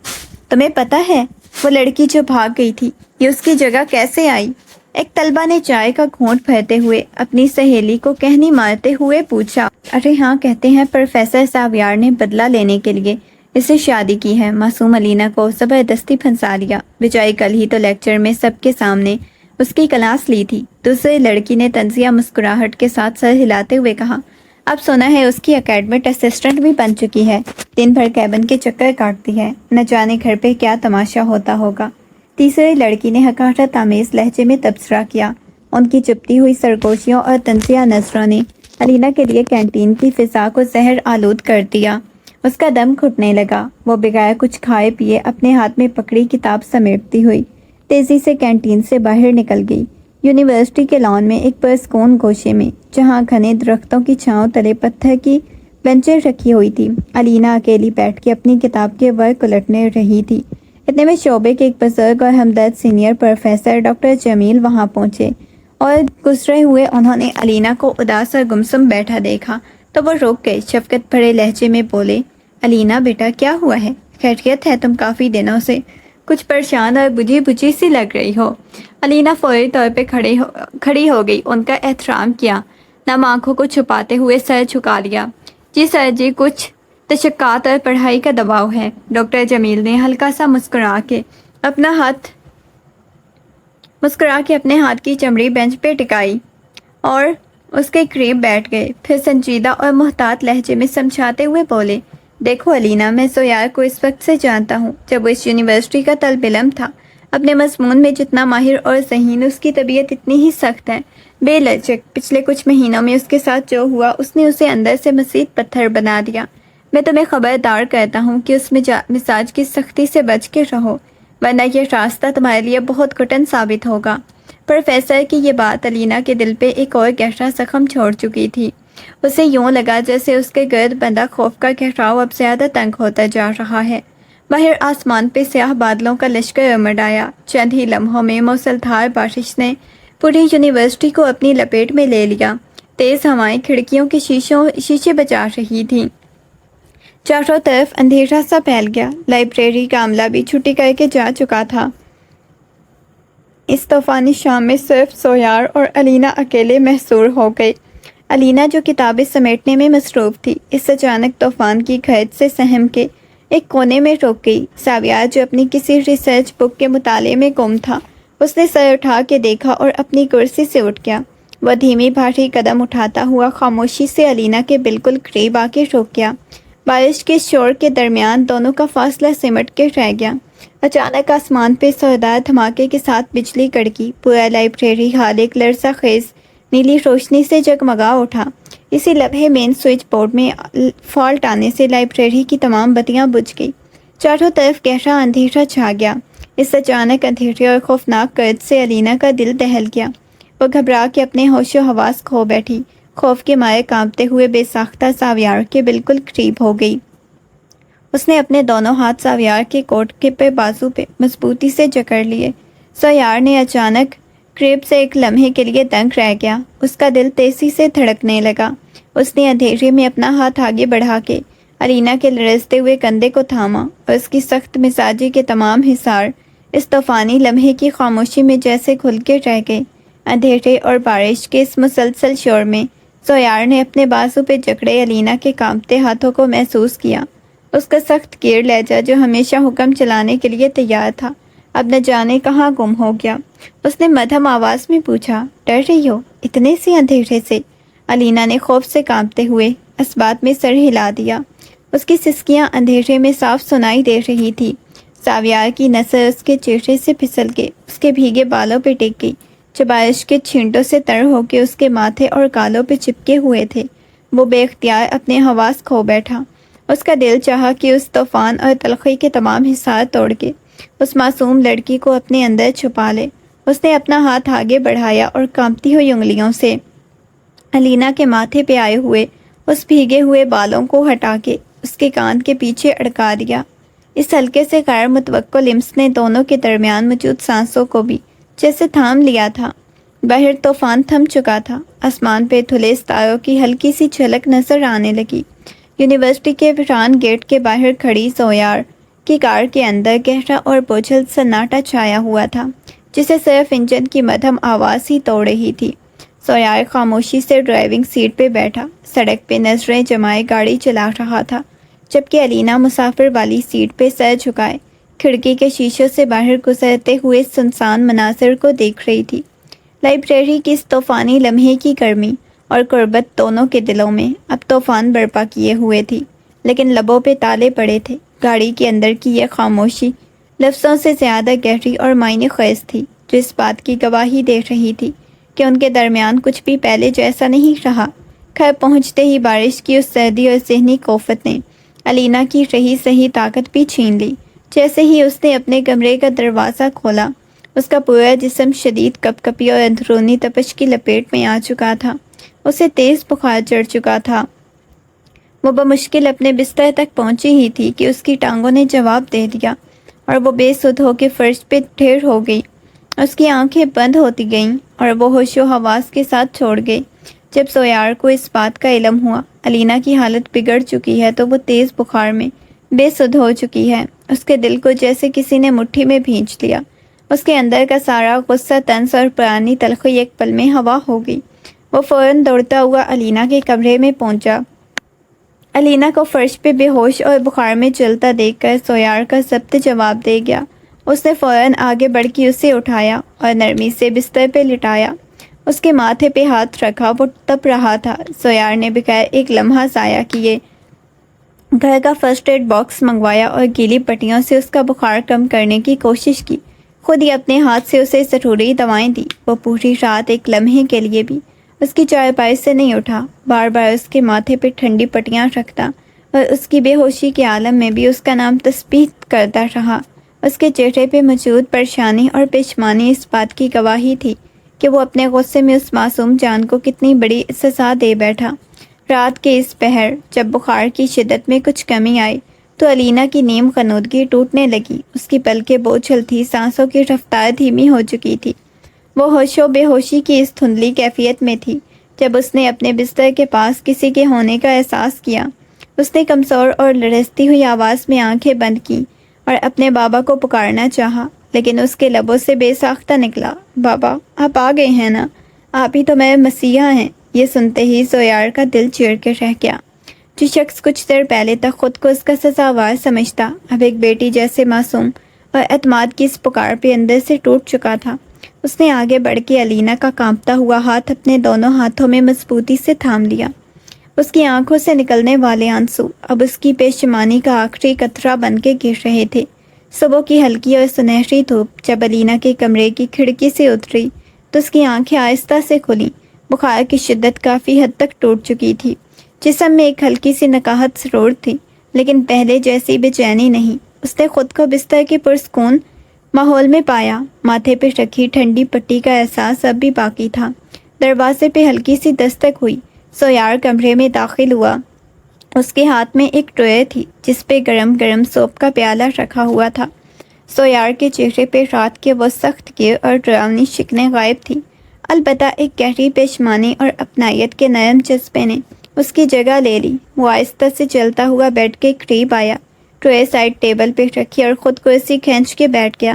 تمہیں پتہ ہے وہ لڑکی جو بھاگ گئی تھی یہ اس کی جگہ کیسے آئی؟ ایک طلبہ نے چائے کا گھونٹ بھرتے ہوئے اپنی سہیلی کو کہنی مارتے ہوئے پوچھا۔ ارے ہاں، کہتے ہیں پروفیسر ساویار نے بدلہ لینے کے لیے اسے شادی کی ہے۔ معصوم علینا کو زبردستی پھنسا لیا۔ بیچاری کل ہی تو لیکچر میں سب کے سامنے اس کی کلاس لی تھی۔ دوسری لڑکی نے طنزیہ مسکراہٹ کے ساتھ سر ہلاتے ہوئے کہا، اب سنا ہے اس کی اکیڈمک اسسٹنٹ بھی بن چکی ہے۔ دن بھر کیبن کے چکر کاٹتی ہے، نہ جانے گھر پہ کیا تماشا ہوتا ہوگا۔ تیسری لڑکی نے حقارت آمیز لہجے میں تبصرہ کیا۔ ان کی چپتی ہوئی سرگوشیوں اور طنزیہ نظروں نے علینا کے لیے کینٹین کی فضا کو زہر آلود کر دیا۔ اس کا دم گھٹنے لگا۔ وہ بغیر کچھ کھائے پیے اپنے ہاتھ میں پکڑی کتاب سمیٹتی ہوئی تیزی سے کینٹین سے باہر نکل گئی۔ یونیورسٹی کے لان میں ایک پرسکون گوشے میں جہاں گھنے درختوں کی چھاؤں تلے پتھر کی بینچیں رکھی ہوئی تھی علینا اکیلی بیٹھ کے اپنی کتاب کے ورق الٹنے رہی تھی۔ اتنے میں شعبے کے ایک بزرگ اور ہمدرد سینئر پروفیسر ڈاکٹر جمیل وہاں پہنچے اور گزرے ہوئے انہوں نے علینا کو اداس اور گمسم بیٹھا دیکھا تو وہ رک گئے۔ شفقت بھرے لہجے میں بولے، علینا بیٹا کیا ہوا ہے؟ خیریت ہے؟ تم کافی دنوں سے کچھ پریشان اور بجھی بجھی سی لگ رہی ہو۔ علینا فوری طور پہ کھڑی ہو گئی، ان کا احترام کیا، نم آنکھوں کو چھپاتے ہوئے سر جھکا لیا۔ جی سر جی، کچھ تشکّات اور پڑھائی کا دباؤ ہے۔ ڈاکٹر جمیل نے ہلکا سا مسکرا کے اپنے ہاتھ کی چمڑی بینچ پہ ٹکائی اور اس کے قریب بیٹھ گئے۔ پھر سنجیدہ اور محتاط لہجے میں سمجھاتے ہوئے بولے، دیکھو علینا، میں سویار کو اس وقت سے جانتا ہوں جب وہ اس یونیورسٹی کا طالب علم تھا۔ اپنے مضمون میں جتنا ماہر اور ذہین، اس کی طبیعت اتنی ہی سخت ہے، بے لچک۔ پچھلے کچھ مہینوں میں اس کے ساتھ جو ہوا اس نے اسے اندر سے مزید پتھر بنا دیا۔ میں تمہیں خبردار کرتا ہوں کہ اس مزاج کی سختی سے بچ کے رہو، ورنہ یہ راستہ تمہارے لیے بہت گھٹن ثابت ہوگا۔ پروفیسر کی یہ بات علینا کے دل پہ ایک اور گہرا زخم چھوڑ چکی تھی۔ اسے یوں لگا جیسے اس کے گرد بندہ خوف کا گہراؤ اب زیادہ تنگ ہوتا جا رہا ہے۔ باہر آسمان پہ سیاہ بادلوں کا لشکر امڑ آیا۔ چند ہی لمحوں میں موسلادھار بارش نے پوری یونیورسٹی کو اپنی لپیٹ میں لے لیا۔ تیز ہوائیں کھڑکیوں کے شیشے بجا رہی تھیں۔ چاروں طرف اندھیرا سا پھیل گیا۔ لائبریری کا عملہ بھی چھٹی کر کے جا چکا تھا۔ اس طوفانی شام میں صرف سویار اور علینا اکیلے محصور ہو گئے۔ علینا جو کتابیں سمیٹنے میں مصروف تھی، اس اچانک طوفان کی گرد سے سہم کے ایک کونے میں رک گئی۔ ساویار جو اپنی کسی ریسرچ بک کے مطالعے میں گم تھا، اس نے سر اٹھا کے دیکھا اور اپنی کرسی سے اٹھ گیا۔ وہ دھیمی بھاری قدم اٹھاتا ہوا خاموشی سے علینا کے بالکل قریب آ کے رک گیا۔ بارش کے شور کے درمیان دونوں کا فاصلہ سمٹ کے رہ گیا۔ اچانک آسمان پہ زوردار دھماکے کے ساتھ بجلی کڑکی۔ پورا لائبریری ہال ایک لرزہ خیز نیلی روشنی سے جگمگا اٹھا۔ اسی لمحے مین سوئچ بورڈ میں فالٹ آنے سے لائبریری کی تمام بتیاں بجھ گئی۔ چاروں طرف گہرا اندھیرا چھا گیا۔ اس اچانک اندھیرے اور خوفناک گرج سے علینا کا دل دہل گیا۔ وہ گھبرا کے اپنے ہوش و حواس کھو بیٹھی، خوف کے مارے کانپتے ہوئے بے ساختہ ساویار کے بالکل قریب ہو گئی۔ اس نے اپنے دونوں ہاتھ ساویار کے کوٹ کے بازو پہ مضبوطی سے جکڑ لیے۔ ساویار نے اچانک قریب سے ایک لمحے کے لیے دنگ رہ گیا۔ اس کا دل تیزی سے دھڑکنے لگا۔ اس نے اندھیرے میں اپنا ہاتھ آگے بڑھا کے علینا کے لرزتے ہوئے کندھے کو تھاما اور اس کی سخت مزاجی کے تمام حصار اس طوفانی لمحے کی خاموشی میں جیسے کھل کے رہ گئے۔ اندھیرے اور بارش کے اس مسلسل شور میں سویار نے اپنے بازو پہ جکڑے علینا کے کانپتے ہاتھوں کو محسوس کیا۔ اس کا سخت گیر لہجہ جو ہمیشہ حکم چلانے کے لیے تیار تھا، اب نہ جانے کہاں گم ہو گیا۔ اس نے مدھم آواز میں پوچھا، ڈر رہی ہو اتنے سے اندھیرے سے؟ علینا نے خوف سے کانپتے ہوئے اس بات میں سر ہلا دیا۔ اس کی سسکیاں اندھیرے میں صاف سنائی دے رہی تھی۔ ساویار کی نظر اس کے چہرے سے پھسل کے اس کے بھیگے بالوں پہ ٹک گئی جو بارش کے چھینٹوں سے تر ہو کے اس کے ماتھے اور گالوں پہ چپکے ہوئے تھے۔ وہ بے اختیار اپنے حواس کھو بیٹھا۔ اس کا دل چاہا کہ اس طوفان اور تلخی کے تمام حصار توڑ کے اس معصوم لڑکی کو اپنے اندر چھپا لے۔ اس نے اپنا ہاتھ آگے بڑھایا اور کانپتی ہوئی انگلیوں سے علینا کے ماتھے پہ آئے ہوئے اس بھیگے ہوئے بالوں کو ہٹا کے اس کے کان کے پیچھے اڑکا دیا۔ اس ہلکے سے غیر متوقع لمس نے دونوں کے درمیان موجود سانسوں کو بھی جیسے تھام لیا تھا۔ باہر طوفان تھم چکا تھا۔ آسمان پہ دھلے ستاروں کی ہلکی سی جھلک نظر آنے لگی۔ یونیورسٹی کے ویران گیٹ کے باہر کھڑی سویار کی کار کے اندر گہرا اور بوجھل سناٹا چھایا ہوا تھا جسے صرف انجن کی مدھم آواز ہی توڑ رہی تھی۔ سویار خاموشی سے ڈرائیونگ سیٹ پہ بیٹھا سڑک پہ نظریں جمائے گاڑی چلا رہا تھا، جبکہ علینا مسافر والی سیٹ پہ سر جھکائے کھڑکی کے شیشوں سے باہر گزرتے ہوئے سنسان مناظر کو دیکھ رہی تھی۔ لائبریری کی اس طوفانی لمحے کی گرمی اور قربت دونوں کے دلوں میں اب طوفان برپا کیے ہوئے تھی، لیکن لبوں پہ تالے پڑے تھے۔ گاڑی کے اندر کی یہ خاموشی لفظوں سے زیادہ گہری اور معنی خیز تھی، جو اس بات کی گواہی دے رہی تھی کہ ان کے درمیان کچھ بھی پہلے جیسا نہیں رہا۔ گھر پہنچتے ہی بارش کی اس سردی اور ذہنی کوفت نے علینا کی رہی سہی طاقت بھی چھین لی۔ جیسے ہی اس نے اپنے کمرے کا دروازہ کھولا، اس کا پورا جسم شدید کپکپی اور اندرونی تپش کی لپیٹ میں آ چکا تھا۔ اسے تیز بخار چڑھ چکا تھا۔ وہ بمشکل اپنے بستر تک پہنچی ہی تھی کہ اس کی ٹانگوں نے جواب دے دیا اور وہ بے سدھ ہو کے فرش پہ ڈھیر ہو گئی۔ اس کی آنکھیں بند ہوتی گئیں اور وہ ہوش و حواس کے ساتھ چھوڑ گئی۔ جب سویار کو اس بات کا علم ہوا علینا کی حالت بگڑ چکی ہے تو وہ تیز بخار میں بے سدھ ہو چکی ہے، اس کے دل کو جیسے کسی نے مٹھی میں بھینچ لیا۔ اس کے اندر کا سارا غصہ، طنز اور پرانی تلخی ایک پل میں ہوا ہو گئی۔ وہ فوراً دوڑتا ہوا علینا کے کمرے میں پہنچا۔ علینا کو فرش پہ بے ہوش اور بخار میں چلتا دیکھ کر سویار کا ضبط جواب دے گیا۔ اس نے فوراً آگے بڑھ کے اسے اٹھایا اور نرمی سے بستر پہ لٹایا۔ اس کے ماتھے پہ ہاتھ رکھا۔ وہ تپ رہا تھا۔ سویار نے بغیر ایک لمحہ ضائع کیے گھر کا فرسٹ ایڈ باکس منگوایا اور گیلی پٹیوں سے اس کا بخار کم کرنے کی کوشش کی۔ خود ہی اپنے ہاتھ سے اسے ضروری دوائیں دی۔ وہ پوری رات ایک لمحے کے لیے بھی اس کی چارپائی سے نہیں اٹھا، بار بار اس کے ماتھے پہ ٹھنڈی پٹیاں رکھتا اور اس کی بے ہوشی کے عالم میں بھی اس کا نام تسبیح کرتا رہا۔ اس کے چہرے پہ موجود پریشانی اور پشیمانی اس بات کی گواہی تھی کہ وہ اپنے غصے میں اس معصوم جان کو کتنی بڑی سزا دے بیٹھا۔ رات کے اس پہر جب بخار کی شدت میں کچھ کمی آئی تو علینا کی نیم غنودگی ٹوٹنے لگی۔ اس کی پلکیں بوجھل تھی، سانسوں کی رفتار دھیمی ہو چکی تھی۔ وہ ہوش و بے ہوشی کی اس دھندلی کیفیت میں تھی جب اس نے اپنے بستر کے پاس کسی کے ہونے کا احساس کیا۔ اس نے کمزور اور لرزتی ہوئی آواز میں آنکھیں بند کی اور اپنے بابا کو پکارنا چاہا، لیکن اس کے لبوں سے بے ساختہ نکلا، بابا آپ آ گئے ہیں نا، آپ ہی تو میرے مسیحا ہیں۔ یہ سنتے ہی سویار کا دل چیر کے رہ گیا۔ جو شخص کچھ دیر پہلے تک خود کو اس کا سزاوار سمجھتا، اب ایک بیٹی جیسے معصوم اور اعتماد کی اس پکار پہ اندر سے ٹوٹ چکا تھا۔ اس نے آگے بڑھ کے علینا کا کانپتا ہوا ہاتھ اپنے دونوں ہاتھوں میں مضبوطی سے تھام لیا۔ اس کی آنکھوں سے نکلنے والے آنسو اب اس کی پشیمانی کا آخری قطرہ بن کے گر رہے تھے۔ صبح کی ہلکی اور سنہری دھوپ جب علینا کے کمرے کی کھڑکی سے اتری تو اس کی آنکھیں آہستہ سے کھلیں۔ بخار کی شدت کافی حد تک ٹوٹ چکی تھی۔ جسم میں ایک ہلکی سی نکاہت ضرور تھی، لیکن پہلے جیسی بے چینی نہیں۔ اس نے خود کو بستر کے پرسکون ماحول میں پایا۔ ماتھے پہ رکھی ٹھنڈی پٹی کا احساس اب بھی باقی تھا۔ دروازے پہ ہلکی سی دستک ہوئی۔ سویار کمرے میں داخل ہوا۔ اس کے ہاتھ میں ایک ٹرے تھی جس پہ گرم گرم سوپ کا پیالہ رکھا ہوا تھا۔ سویار کے چہرے پہ رات کے وہ سخت کیے اور ڈراؤنی شکنیں غائب تھیں، البتہ ایک گہری پیشمانی اور اپنائیت کے نرم جذبے نے اس کی جگہ لے لی۔ وہ آہستہ سے چلتا ہوا بیڈ کے قریب آیا، ٹرے سائڈ ٹیبل پہ رکھی اور خود کو اسی کھینچ کے بیٹھ گیا۔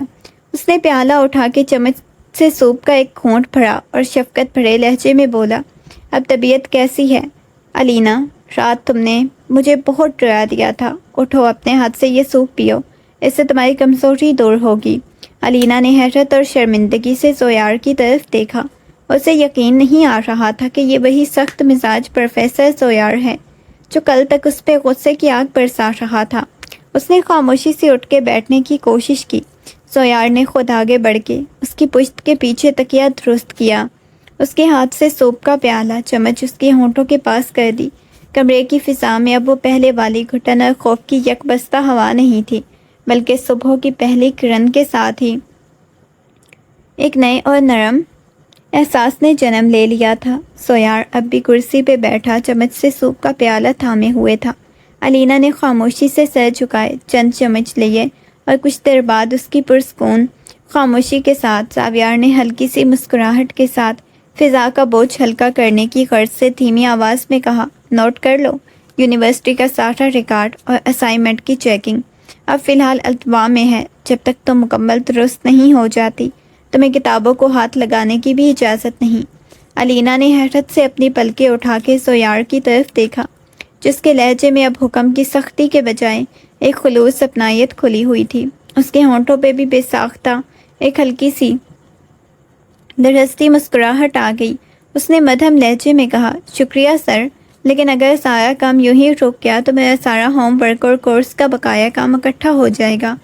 اس نے پیالہ اٹھا کے چمچ سے سوپ کا ایک گھونٹ بھرا اور شفقت بھرے لہجے میں بولا، اب طبیعت کیسی ہے؟ علینا، رات تم نے مجھے بہت ڈرا دیا تھا۔ اٹھو، اپنے ہاتھ سے یہ سوپ پیو، اس سے تمہاری کمزوری دور ہوگی۔ علینا نے حیرت اور شرمندگی سے سویار کی طرف دیکھا۔ اسے یقین نہیں آ رہا تھا کہ یہ وہی سخت مزاج پروفیسر سویار ہے جو کل تک اس پہ غصے کی آگ برسا رہا تھا۔ اس نے خاموشی سے اٹھ کے بیٹھنے کی کوشش کی۔ سویار نے خود آگے بڑھ کے اس کی پشت کے پیچھے تکیہ درست کیا، اس کے ہاتھ سے سوپ کا پیالہ چمچ اس کے ہونٹوں کے پاس کر دی۔ کمرے کی فضا میں اب وہ پہلے والی گھٹن اور خوف کی یکبستہ ہوا نہیں تھی، بلکہ صبح کی پہلی کرن کے ساتھ ہی ایک نئے اور نرم احساس نے جنم لے لیا تھا۔ سویار اب بھی کرسی پہ بیٹھا چمچ سے سوپ کا پیالہ تھامے ہوئے تھا۔ علینا نے خاموشی سے سر جھکائے چند چمچ لیے اور کچھ دیر بعد اس کی پرسکون خاموشی کے ساتھ ساویار نے ہلکی سی مسکراہٹ کے ساتھ فضا کا بوجھ ہلکا کرنے کی غرض سے دھیمی آواز میں کہا، نوٹ کر لو، یونیورسٹی کا سارا ریکارڈ اور اسائنمنٹ کی چیکنگ اب فی الحال التوا میں ہے۔ جب تک تم مکمل درست نہیں ہو جاتی تمہیں کتابوں کو ہاتھ لگانے کی بھی اجازت نہیں۔ علینا نے حیرت سے اپنی پلکیں اٹھا کے سویار کی طرف دیکھا، جس کے لہجے میں اب حکم کی سختی کے بجائے ایک خلوص اپنائیت کھلی ہوئی تھی۔ اس کے ہونٹوں پہ بھی بے ساختہ ایک ہلکی سی درستی مسکراہٹ آ گئی۔ اس نے مدھم لہجے میں کہا، شکریہ سر، لیکن اگر سارا کام یوں ہی رک گیا تو میرا سارا ہوم ورک اور کورس کا بقایا کام اکٹھا ہو جائے گا۔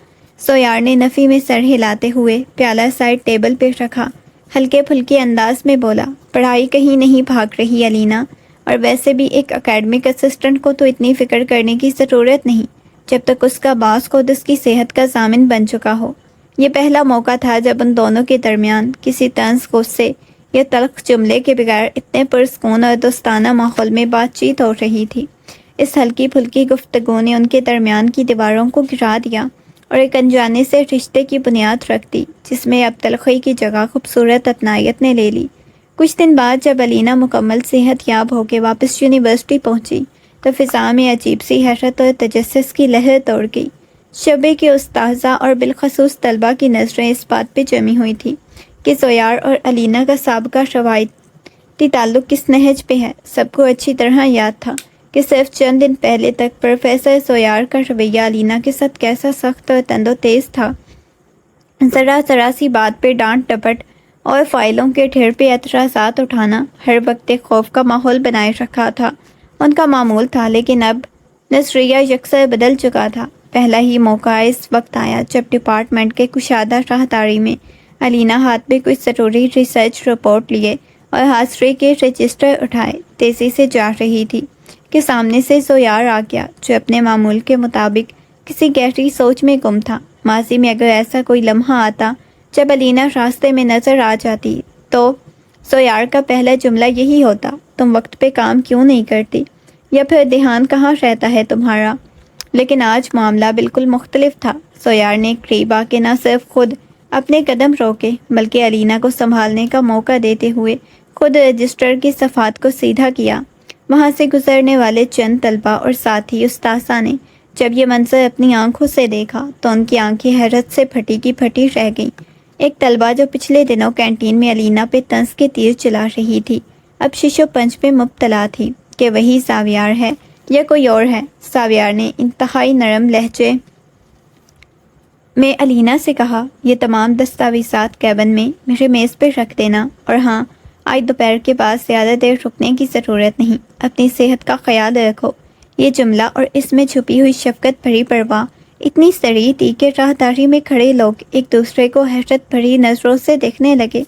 سویار نے نفی میں سر ہلاتے ہوئے پیالہ سائڈ ٹیبل پہ رکھا، ہلکے پھلکے انداز میں بولا، پڑھائی کہیں نہیں بھاگ رہی علینا، اور ویسے بھی ایک اکیڈمک اسسٹنٹ کو تو اتنی فکر کرنے کی ضرورت نہیں جب تک اس کا باس خود اس کی صحت کا ضامن بن چکا ہو۔ یہ پہلا موقع تھا جب ان دونوں کے درمیان کسی طنز غصے یا تلخ جملے کے بغیر اتنے پرسکون اور دوستانہ ماحول میں بات چیت ہو رہی تھی۔ اس ہلکی پھلکی گفتگو نے ان کے درمیان کی دیواروں کو گرا دیا اور ایک انجانے سے رشتے کی بنیاد رکھ دی جس میں اب تلخی کی جگہ خوبصورت اپنائیت نے لے لی۔ کچھ دن بعد جب علینا مکمل صحت یاب ہو کے واپس یونیورسٹی پہنچی تو فضا میں عجیب سی حیرت اور تجسس کی لہر دوڑ گئی۔ شعبے کے اساتذہ اور بالخصوص طلبہ کی نظریں اس بات پہ جمی ہوئی تھی کہ سویار اور علینا کا سابقہ روایتی تعلق کس نہج پہ ہے۔ سب کو اچھی طرح یاد تھا کہ صرف چند دن پہلے تک پروفیسر سویار کا رویہ علینا کے ساتھ کیسا سخت اور تند و تیز تھا۔ ذرا سی بات پہ ڈانٹ ڈپٹ اور فائلوں کے ڈھیر پہ اعتراضات اٹھانا ہر وقت ایک خوف کا ماحول بنائے رکھا تھا۔ ان کا معمول تھا، لیکن اب نظریہ یکسر بدل چکا تھا۔ پہلا ہی موقع اس وقت آیا جب ڈپارٹمنٹ کے کشادہ راہداری میں علینا ہاتھ میں کچھ ضروری ریسرچ رپورٹ لیے اور حاضری کے رجسٹر اٹھائے تیزی سے جا رہی تھی کہ سامنے سے سویار آ گیا جو اپنے معمول کے مطابق کسی گہری سوچ میں گم تھا۔ ماضی میں اگر ایسا کوئی لمحہ آتا جب علینا راستے میں نظر آ جاتی تو سویار کا پہلا جملہ یہی ہوتا، تم وقت پہ کام کیوں نہیں کرتی، یا پھر دھیان کہاں رہتا ہے تمہارا۔ لیکن آج معاملہ بالکل مختلف تھا۔ سویار نے قریب آ کے نہ صرف خود اپنے قدم روکے بلکہ علینا کو سنبھالنے کا موقع دیتے ہوئے خود رجسٹر کی صفحات کو سیدھا کیا۔ وہاں سے گزرنے والے چند طلبہ اور ساتھی استاذہ نے جب یہ منظر اپنی آنکھوں سے دیکھا تو ان کی آنکھیں حیرت سے پھٹی کی پھٹی رہ گئیں۔ ایک طلبہ جو پچھلے دنوں کینٹین میں علینا پہ طنز کے تیر چلا رہی تھی اب شش و پنج میں مبتلا تھی کہ وہی ساویار ہے یا کوئی اور ہے۔ ساویار نے انتہائی نرم لہجے میں علینا سے کہا، یہ تمام دستاویزات کیبن میں میرے میز پہ رکھ دینا، اور ہاں، آج دوپہر کے بعد زیادہ دیر رکنے کی ضرورت نہیں، اپنی صحت کا خیال رکھو۔ یہ جملہ اور اس میں چھپی ہوئی شفقت بھری پرواہ اتنی سریع تھی کہ راہداری میں کھڑے لوگ ایک دوسرے کو حیرت بھری نظروں سے دیکھنے لگے۔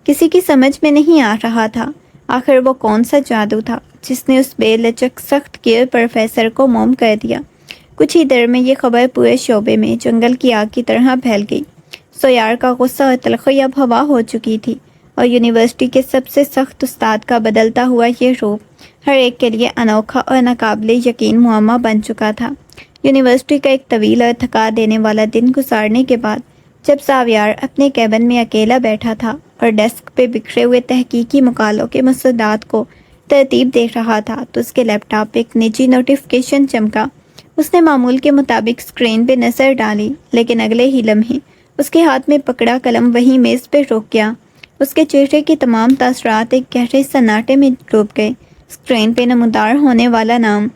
کسی کی سمجھ میں نہیں آ رہا تھا آخر وہ کون سا جادو تھا جس نے اس بے لچک سخت کیے پروفیسر کو موم کر دیا؟ کچھ ہی دیر میں یہ خبر پورے شعبے میں جنگل کی آگ کی طرح پھیل گئی۔ سویار کا غصہ اور تلخی اب ہوا ہو چکی تھی، اور یونیورسٹی کے سب سے سخت استاد کا بدلتا ہوا یہ روپ ہر ایک کے لیے انوکھا اور ناقابل یقین معمہ بن چکا تھا۔ یونیورسٹی کا ایک طویل اور تھکا دینے والا دن گزارنے کے بعد جب زاویار اپنے کیبن میں اکیلا بیٹھا تھا اور ڈیسک پہ بکھرے ہوئے تحقیقی مقالوں کے مسودات کو ترتیب دے رہا تھا تو اس کے لیپ ٹاپ پہ ایک نجی نوٹیفکیشن چمکا۔ اس نے معمول کے مطابق اسکرین پہ نظر ڈالی، لیکن اگلے ہی لمحے اس کے ہاتھ میں پکڑا قلم وہیں میز پہ رک گیا۔ اس کے چہرے کے تمام تاثرات ایک گہرے سناٹے میں ڈوب گئے۔ اسکرین پہ نمودار ہونے والا نام،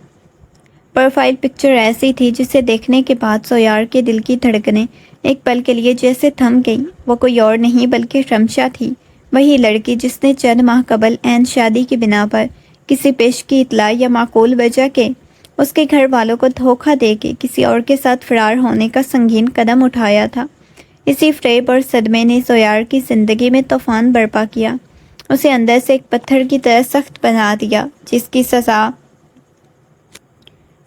پروفائل پکچر ایسی تھی جسے دیکھنے کے بعد سویار کے دل کی دھڑکنیں ایک پل کے لیے جیسے تھم گئیں۔ وہ کوئی اور نہیں بلکہ رمشا تھی، وہی لڑکی جس نے چند ماہ قبل عین شادی کی بنا پر کسی پیش کی اطلاع یا معقول وجہ کے اس کے گھر والوں کو دھوکہ دے کے کسی اور کے ساتھ فرار ہونے کا سنگین قدم اٹھایا تھا۔ اسی فریب اور صدمے نے سویار کی زندگی میں طوفان برپا کیا، اسے اندر سے ایک پتھر کی طرح سخت بنا دیا، جس کی سزا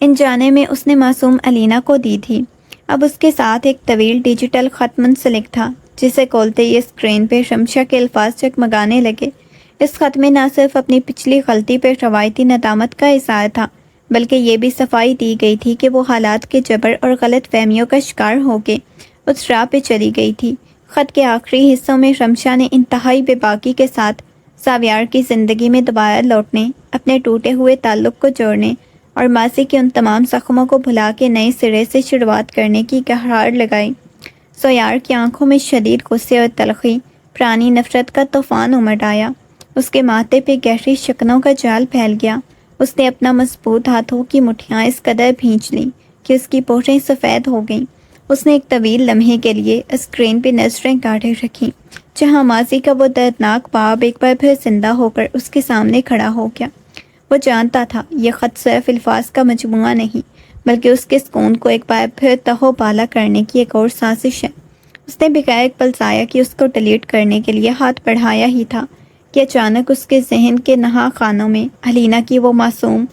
انجانے میں اس نے معصوم الینا کو دی تھی۔ اب اس کے ساتھ ایک طویل ڈیجیٹل خط منسلک تھا، جسے کھولتے ہی اسکرین پہ شمشا کے الفاظ جگمگانے لگے۔ اس خط میں نہ صرف اپنی پچھلی غلطی پہ روایتی ندامت کا اظہار تھا، بلکہ یہ بھی صفائی دی گئی تھی کہ وہ حالات کے جبر اور غلط فہمیوں کا شکار ہو کے اس راہ پہ چلی گئی تھی۔ خط کے آخری حصوں میں شمشا نے انتہائی بے باکی کے ساتھ زاویار کی زندگی میں دوبارہ لوٹنے، اپنے ٹوٹے ہوئے تعلق کو جوڑنے اور ماضی کے ان تمام زخموں کو بھلا کے نئے سرے سے شروعات کرنے کی گہرار لگائی۔ سویار کی آنکھوں میں شدید غصے اور تلخی، پرانی نفرت کا طوفان امڈ آیا۔ اس کے ماتھے پہ گہری شکنوں کا جال پھیل گیا۔ اس نے اپنا مضبوط ہاتھوں کی مٹھیاں اس قدر بھینچ لیں کہ اس کی پوٹیں سفید ہو گئیں۔ اس نے ایک طویل لمحے کے لیے اسکرین پہ نظریں گاڑے رکھیں، جہاں ماضی کا وہ دردناک باب ایک بار پھر زندہ ہو کر اس کے سامنے کھڑا ہو گیا۔ وہ جانتا تھا یہ خط صرف الفاظ کا مجموعہ نہیں، بلکہ اس کے سکون کو ایک بار پھر تہو بالا کرنے کی ایک اور سازش ہے۔ اس نے بغیر ایک پل ضائع کہ اس کو ڈیلیٹ کرنے کے لیے ہاتھ بڑھایا ہی تھا کہ اچانک اس کے ذہن کے نہا خانوں میں الینا کی وہ معصوم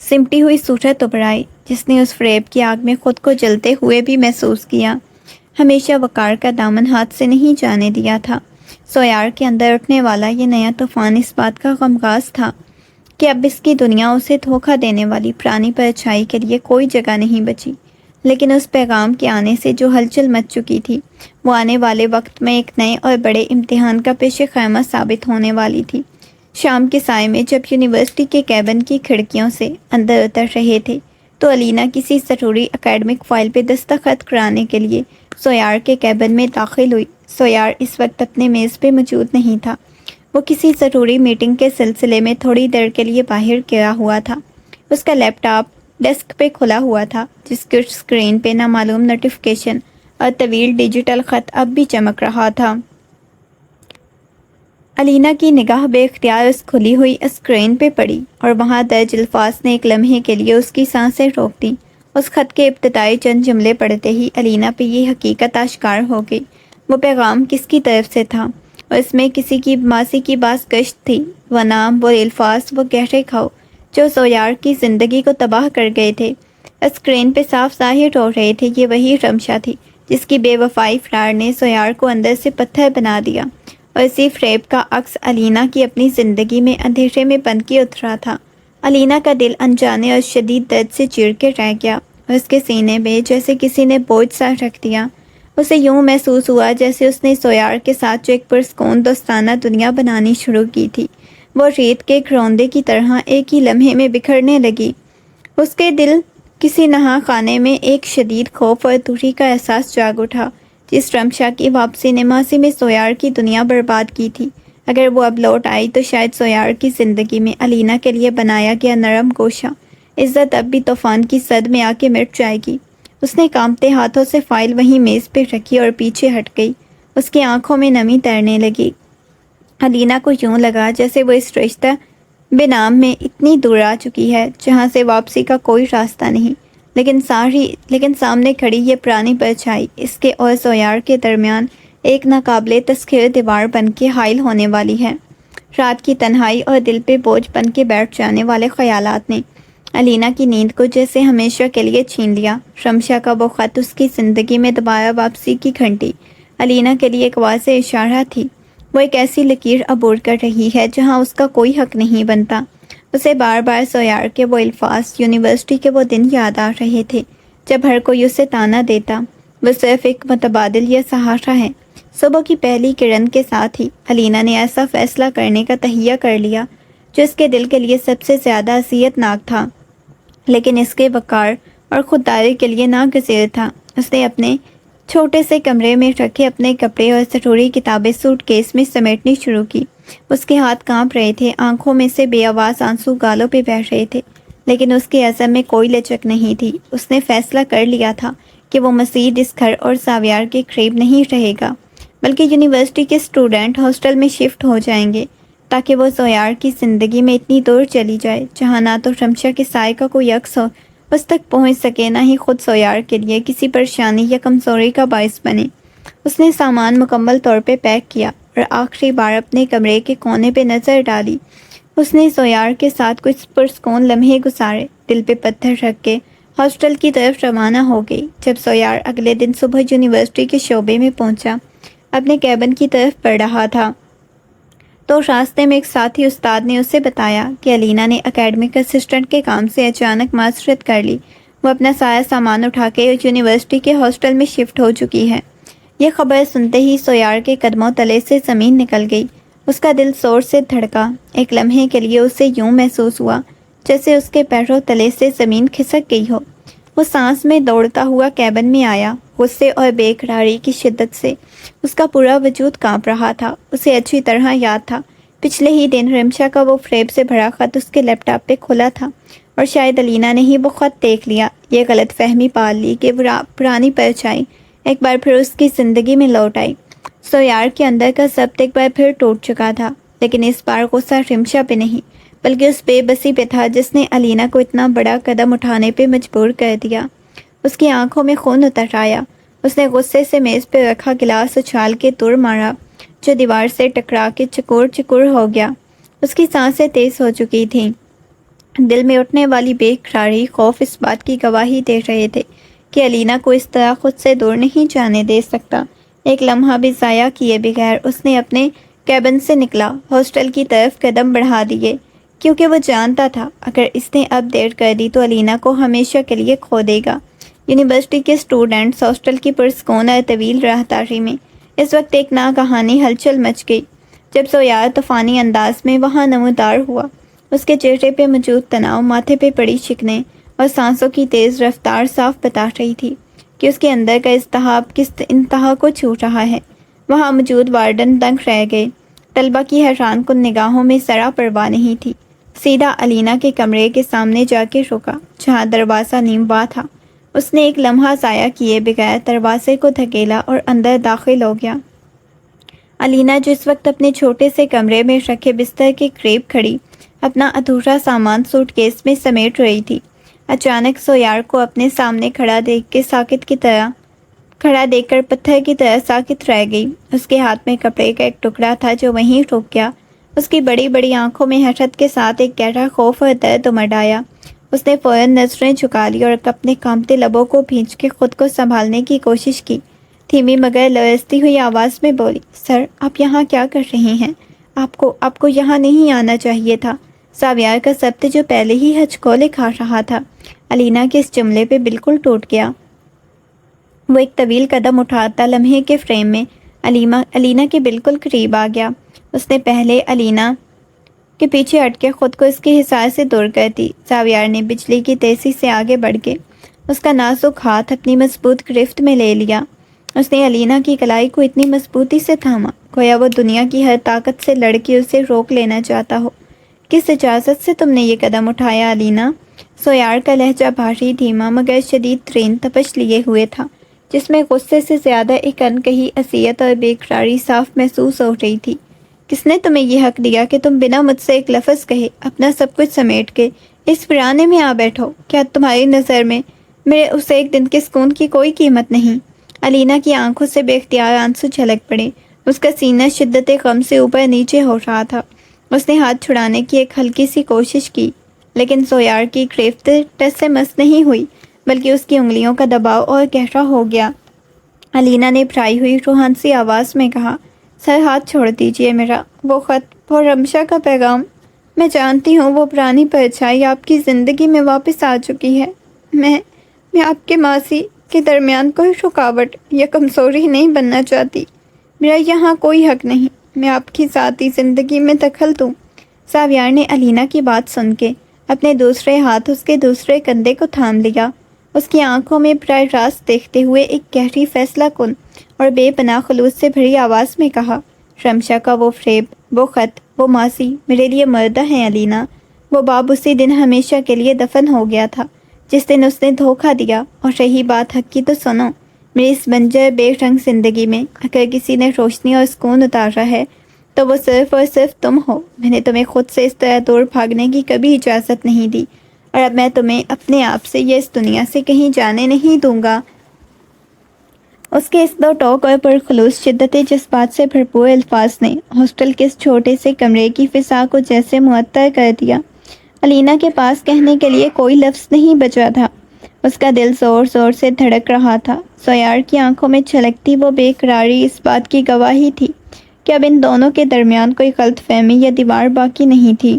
سمٹی ہوئی صورت ابھر آئی، جس نے اس فریب کی آگ میں خود کو جلتے ہوئے بھی محسوس کیا۔ ہمیشہ وقار کا دامن ہاتھ سے نہیں جانے دیا تھا۔ سویار کے اندر اٹھنے والا یہ نیا طوفان اس بات کا غمگاز تھا کہ اب اس کی دنیا اسے دھوکہ دینے والی پرانی پرچھائی کے لیے کوئی جگہ نہیں بچی۔ لیکن اس پیغام کے آنے سے جو ہلچل مچ چکی تھی، وہ آنے والے وقت میں ایک نئے اور بڑے امتحان کا پیش خیمہ ثابت ہونے والی تھی۔ شام کے سائے میں جب یونیورسٹی کے کیبن کی کھڑکیوں سے اندر اتر رہے تھے تو الینا کسی ضروری اکیڈمک فائل پہ دستخط کرانے کے لیے سویار کے کیبن میں داخل ہوئی۔ سویار اس وقت اپنے میز پہ موجود نہیں تھا، وہ کسی ضروری میٹنگ کے سلسلے میں تھوڑی دیر کے لیے باہر گیا ہوا تھا۔ اس کا لیپ ٹاپ ڈیسک پہ کھلا ہوا تھا، جس کی اسکرین پہ نامعلوم نوٹیفکیشن اور طویل ڈیجیٹل خط اب بھی چمک رہا تھا۔ الینا کی نگاہ بے اختیار اس کھلی ہوئی اسکرین پہ پڑی، اور وہاں درج الفاظ نے ایک لمحے کے لیے اس کی سانسیں روک دیں۔ اس خط کے ابتدائی چند جملے پڑھتے ہی الینا پہ یہ حقیقت آشکار ہو گئی، وہ پیغام کس کی طرف سے تھا، اور اس میں کسی کی ماضی کی باز گشت تھی۔ وہ نام، وہ الفاظ، وہ گہرے گھاؤ جو سویار کی زندگی کو تباہ کر گئے تھے، اسکرین پہ صاف ظاہر ہو رہے تھے۔ یہ وہی رمشا تھی جس کی بے وفائی فرار نے سویار کو اندر سے پتھر بنا دیا، اور اسی فریب کا عکس الینا کی اپنی زندگی میں اندھیرے میں بن کے اترا تھا۔ الینا کا دل انجانے اور شدید درد سے چیر کے رہ گیا، اور اس کے سینے میں جیسے کسی نے بوجھ سا رکھ دیا۔ اسے یوں محسوس ہوا جیسے اس نے سویار کے ساتھ جو ایک پرسکون دوستانہ دنیا بنانی شروع کی تھی، وہ ریت کے گھروندے کی طرح ایک ہی لمحے میں بکھرنے لگی۔ اس کے دل کسی نہا خانے میں ایک شدید خوف اور دوری کا احساس جاگ اٹھا۔ جس رمشا کی واپسی نے ماضی میں سویار کی دنیا برباد کی تھی، اگر وہ اب لوٹ آئی تو شاید سویار کی زندگی میں الینا کے لیے بنایا گیا نرم گوشہ عزت اب بھی طوفان کی زد میں آ کے مٹ جائے گی۔ اس نے کانپتے ہاتھوں سے فائل وہیں میز پہ رکھی اور پیچھے ہٹ گئی۔ اس کی آنکھوں میں نمی تیرنے لگی۔ الینا کو یوں لگا جیسے وہ اس رشتہ بے نام میں اتنی دور آ چکی ہے جہاں سے واپسی کا کوئی راستہ نہیں۔ لیکن سامنے کھڑی یہ پرانی پرچھائی اس کے اور سویار کے درمیان ایک ناقابل تسخیر دیوار بن کے حائل ہونے والی ہے۔ رات کی تنہائی اور دل پہ بوجھ بن کے بیٹھ جانے والے خیالات نے علینا کی نیند کو جیسے ہمیشہ کے لیے چھین لیا۔ شمشا کا وہ خط اس کی زندگی میں دوبارہ واپسی کی گھنٹی علینا کے لیے ایک واضح اشارہ تھی۔ وہ ایک ایسی لکیر عبور کر رہی ہے جہاں اس کا کوئی حق نہیں بنتا۔ اسے بار بار سویار کے وہ الفاظ، یونیورسٹی کے وہ دن یاد آ رہے تھے جب ہر کوئی اسے تانا دیتا، وہ صرف ایک متبادل یا سہارا ہے۔ صبح کی پہلی کرن کے ساتھ ہی علینا نے ایسا فیصلہ کرنے کا تہیہ کر لیا جو اس کے دل کے لیے سب سے زیادہ اذیت ناک تھا، لیکن اس کے وقار اور خودداری کے لیے ناگزیر تھا۔ اس نے اپنے چھوٹے سے کمرے میں رکھے اپنے کپڑے اور ضروری کتابیں سوٹ کیس میں سمیٹنی شروع کی۔ اس کے ہاتھ کانپ رہے تھے، آنکھوں میں سے بے آواز آنسو گالوں پہ بہہ رہے تھے، لیکن اس کے عزم میں کوئی لچک نہیں تھی۔ اس نے فیصلہ کر لیا تھا کہ وہ مزید اس گھر اور ساویار کے قریب نہیں رہے گا، بلکہ یونیورسٹی کے اسٹوڈنٹ ہاسٹل میں شفٹ ہو جائیں گے تاکہ وہ سویار کی زندگی میں اتنی دور چلی جائے جہاں نہ تو شمشا کے سائے کا کوئی عکس ہو اس تک پہنچ سکے، نہ ہی خود سویار کے لیے کسی پریشانی یا کمزوری کا باعث بنے۔ اس نے سامان مکمل طور پہ پیک کیا اور آخری بار اپنے کمرے کے کونے پہ نظر ڈالی۔ اس نے سویار کے ساتھ کچھ پرسکون لمحے گزارے، دل پہ پتھر رکھ کے ہاسٹل کی طرف روانہ ہو گئی۔ جب سویار اگلے دن صبح یونیورسٹی کے شعبے میں پہنچا، اپنے کیبن کی طرف بڑھ رہا تھا تو راستے میں ایک ساتھی استاد نے اسے بتایا کہ علینا نے اکیڈمک اسسٹنٹ کے کام سے اچانک معذرت کر لی، وہ اپنا سارا سامان اٹھا کے یونیورسٹی کے ہاسٹل میں شفٹ ہو چکی ہے۔ یہ خبر سنتے ہی سویار کے قدموں تلے سے زمین نکل گئی۔ اس کا دل زور سے دھڑکا۔ ایک لمحے کے لیے اسے یوں محسوس ہوا جیسے اس کے پیروں تلے سے زمین کھسک گئی ہو۔ وہ سانس میں دوڑتا ہوا کیبن میں آیا، غصے اور بے قراری کی شدت سے اس کا پورا وجود کانپ رہا تھا۔ اسے اچھی طرح یاد تھا پچھلے ہی دن رمشا کا وہ فریب سے بھرا خط اس کے لیپ ٹاپ پہ کھلا تھا، اور شاید علینا نے ہی وہ خط دیکھ لیا، یہ غلط فہمی پال لی کہ پرانی پرچھائی ایک بار پھر اس کی زندگی میں لوٹ آئی۔ سویار کے اندر کا ضبط ایک بار پھر ٹوٹ چکا تھا، لیکن اس بار غصہ رمشا پہ نہیں بلکہ اس بے بسی پہ تھا جس نے علینا کو اتنا بڑا قدم اٹھانے پہ مجبور کر دیا۔ اس کی آنکھوں میں خون اتر آیا۔ اس نے غصے سے میز پہ رکھا گلاس اچھال کے تور مارا جو دیوار سے ٹکرا کے چکور چکور ہو گیا۔ اس کی سانسیں تیز ہو چکی تھیں، دل میں اٹھنے والی بے قراری، خوف اس بات کی گواہی دے رہے تھے کہ علینا کو اس طرح خود سے دور نہیں جانے دے سکتا۔ ایک لمحہ بھی ضائع کیے بغیر اس نے اپنے کیبن سے نکلا، ہاسٹل کی طرف قدم بڑھا دیے، کیونکہ وہ جانتا تھا اگر اس نے اب دیر کر دی تو علینا کو ہمیشہ کے لیے کھو دے گا۔ یونیورسٹی کے اسٹوڈنٹس ہاسٹل کی پرسکون اور طویل راہداری میں اس وقت ایک ناگہانی ہلچل مچ گئی جب سویار طوفانی انداز میں وہاں نمودار ہوا۔ اس کے چہرے پہ موجود تناؤ، ماتھے پہ پڑی شکنیں اور سانسوں کی تیز رفتار صاف بتا رہی تھی کہ اس کے اندر کا اضطراب کس انتہا کو چھو رہا ہے۔ وہاں موجود وارڈن دنگ رہ گئے۔ طلبہ کی حیران کن نگاہوں میں ذرا پرواہ نہیں تھی۔ سیدھا علینا کے کمرے کے سامنے جا کے رکا جہاں دروازہ نیم وا تھا۔ اس نے ایک لمحہ ضائع کیے بغیر دروازے کو دھکیلا اور اندر داخل ہو گیا۔ علینا جو اس وقت اپنے چھوٹے سے کمرے میں رکھے بستر کے قریب کھڑی اپنا ادھورا سامان سوٹ کیس میں سمیٹ رہی تھی، اچانک سویار کو اپنے سامنے کھڑا دیکھ کر پتھر کی طرح ساکت رہ گئی۔ اس کے ہاتھ میں کپڑے کا ایک ٹکڑا تھا جو وہیں رک گیا۔ اس کی بڑی بڑی آنکھوں میں حسرت کے ساتھ ایک گہرا خوف اور درد امڈ آیا۔ اس نے فوراً نظریں جھکا لی اور اپنے کانپتے لبوں کو بھینچ کے خود کو سنبھالنے کی کوشش کی۔ دھیمی مگر لرزتی ہوئی آواز میں بولی، سر آپ یہاں کیا کر رہی ہیں؟ آپ کو یہاں نہیں آنا چاہیے تھا۔ ساویار کا ضبط جو پہلے ہی ہچکولے کھا رہا تھا علینا کے اس جملے پہ بالکل ٹوٹ گیا۔ وہ ایک طویل قدم اٹھاتا لمحے کے فریم میں علینا کے بالکل قریب آ گیا۔ اس نے پہلے علینا کے پیچھے ہٹ کے خود کو اس کے حصار سے دور کر دی۔ ساویار نے بجلی کی تیزی سے آگے بڑھ کے اس کا نازک ہاتھ اپنی مضبوط گرفت میں لے لیا۔ اس نے علینا کی کلائی کو اتنی مضبوطی سے تھاما گویا وہ دنیا کی ہر طاقت سے لڑ کے اسے روک لینا چاہتا ہو۔ کس اجازت سے تم نے یہ قدم اٹھایا علینا؟ سویار کا لہجہ بھاری، دھیما مگر شدید ترین تپش لیے ہوئے تھا، جس میں غصے سے زیادہ ایک انکہی اذیت اور بے قراری صاف محسوس ہو رہی تھی۔ کس نے تمہیں یہ حق دیا کہ تم بنا مجھ سے ایک لفظ کہے اپنا سب کچھ سمیٹ کے اس ویرانے میں آ بیٹھو؟ کیا تمہاری نظر میں میرے اس ایک دن کے سکون کی کوئی قیمت نہیں؟ علینا کی آنکھوں سے بے اختیار آنسو چھلک پڑے۔ اس کا سینہ شدت غم سے اوپر نیچے ہو رہا تھا۔ اس نے ہاتھ چھڑانے کی ایک ہلکی سی کوشش کی، لیکن سویار کی گرفت ٹس سے مس نہیں ہوئی، بلکہ اس کی انگلیوں کا دباؤ اور گہرا ہو گیا۔ علینا نے بھرائی ہوئی روحان سی آواز میں کہا، سر ہاتھ چھوڑ دیجئے میرا، وہ خط، وہ رمشا کا پیغام، میں جانتی ہوں وہ پرانی پرچھائی آپ کی زندگی میں واپس آ چکی ہے۔ میں آپ کے ماضی کے درمیان کوئی رکاوٹ یا کمزوری نہیں بننا چاہتی۔ میرا یہاں کوئی حق نہیں، میں آپ کی ذاتی زندگی میں دخل دوں۔ ساویار نے علینا کی بات سن کے اپنے دوسرے ہاتھ اس کے دوسرے کندھے کو تھام لیا۔ اس کی آنکھوں میں براہ راست دیکھتے ہوئے ایک گہری فیصلہ کن اور بے پناہ خلوص سے بھری آواز میں کہا، رمشا کا وہ فریب، وہ خط، وہ ماضی میرے لیے مردہ ہیں علینا۔ وہ باب اسی دن ہمیشہ کے لیے دفن ہو گیا تھا جس دن اس نے دھوکہ دیا، اور رہی بات حق کی تو سنو، میری اس بنجر بے رنگ زندگی میں اگر کسی نے روشنی اور سکون اتارا ہے تو وہ صرف اور صرف تم ہو۔ میں نے تمہیں خود سے اس طرح دور بھاگنے کی کبھی اجازت نہیں دی، اور اب میں تمہیں اپنے آپ سے یا اس دنیا سے کہیں جانے نہیں دوں گا۔ اس کے اس دو ٹوک اور پرخلوص شدت جذبات سے بھرپور الفاظ نے ہاسٹل کے اس چھوٹے سے کمرے کی فضا کو جیسے معطر کر دیا۔ علینا کے پاس کہنے کے لیے کوئی لفظ نہیں بچا تھا۔ اس کا دل زور زور سے دھڑک رہا تھا۔ سویار کی آنکھوں میں چھلکتی وہ بے قراری اس بات کی گواہی تھی کہ اب ان دونوں کے درمیان کوئی غلط فہمی یا دیوار باقی نہیں تھی۔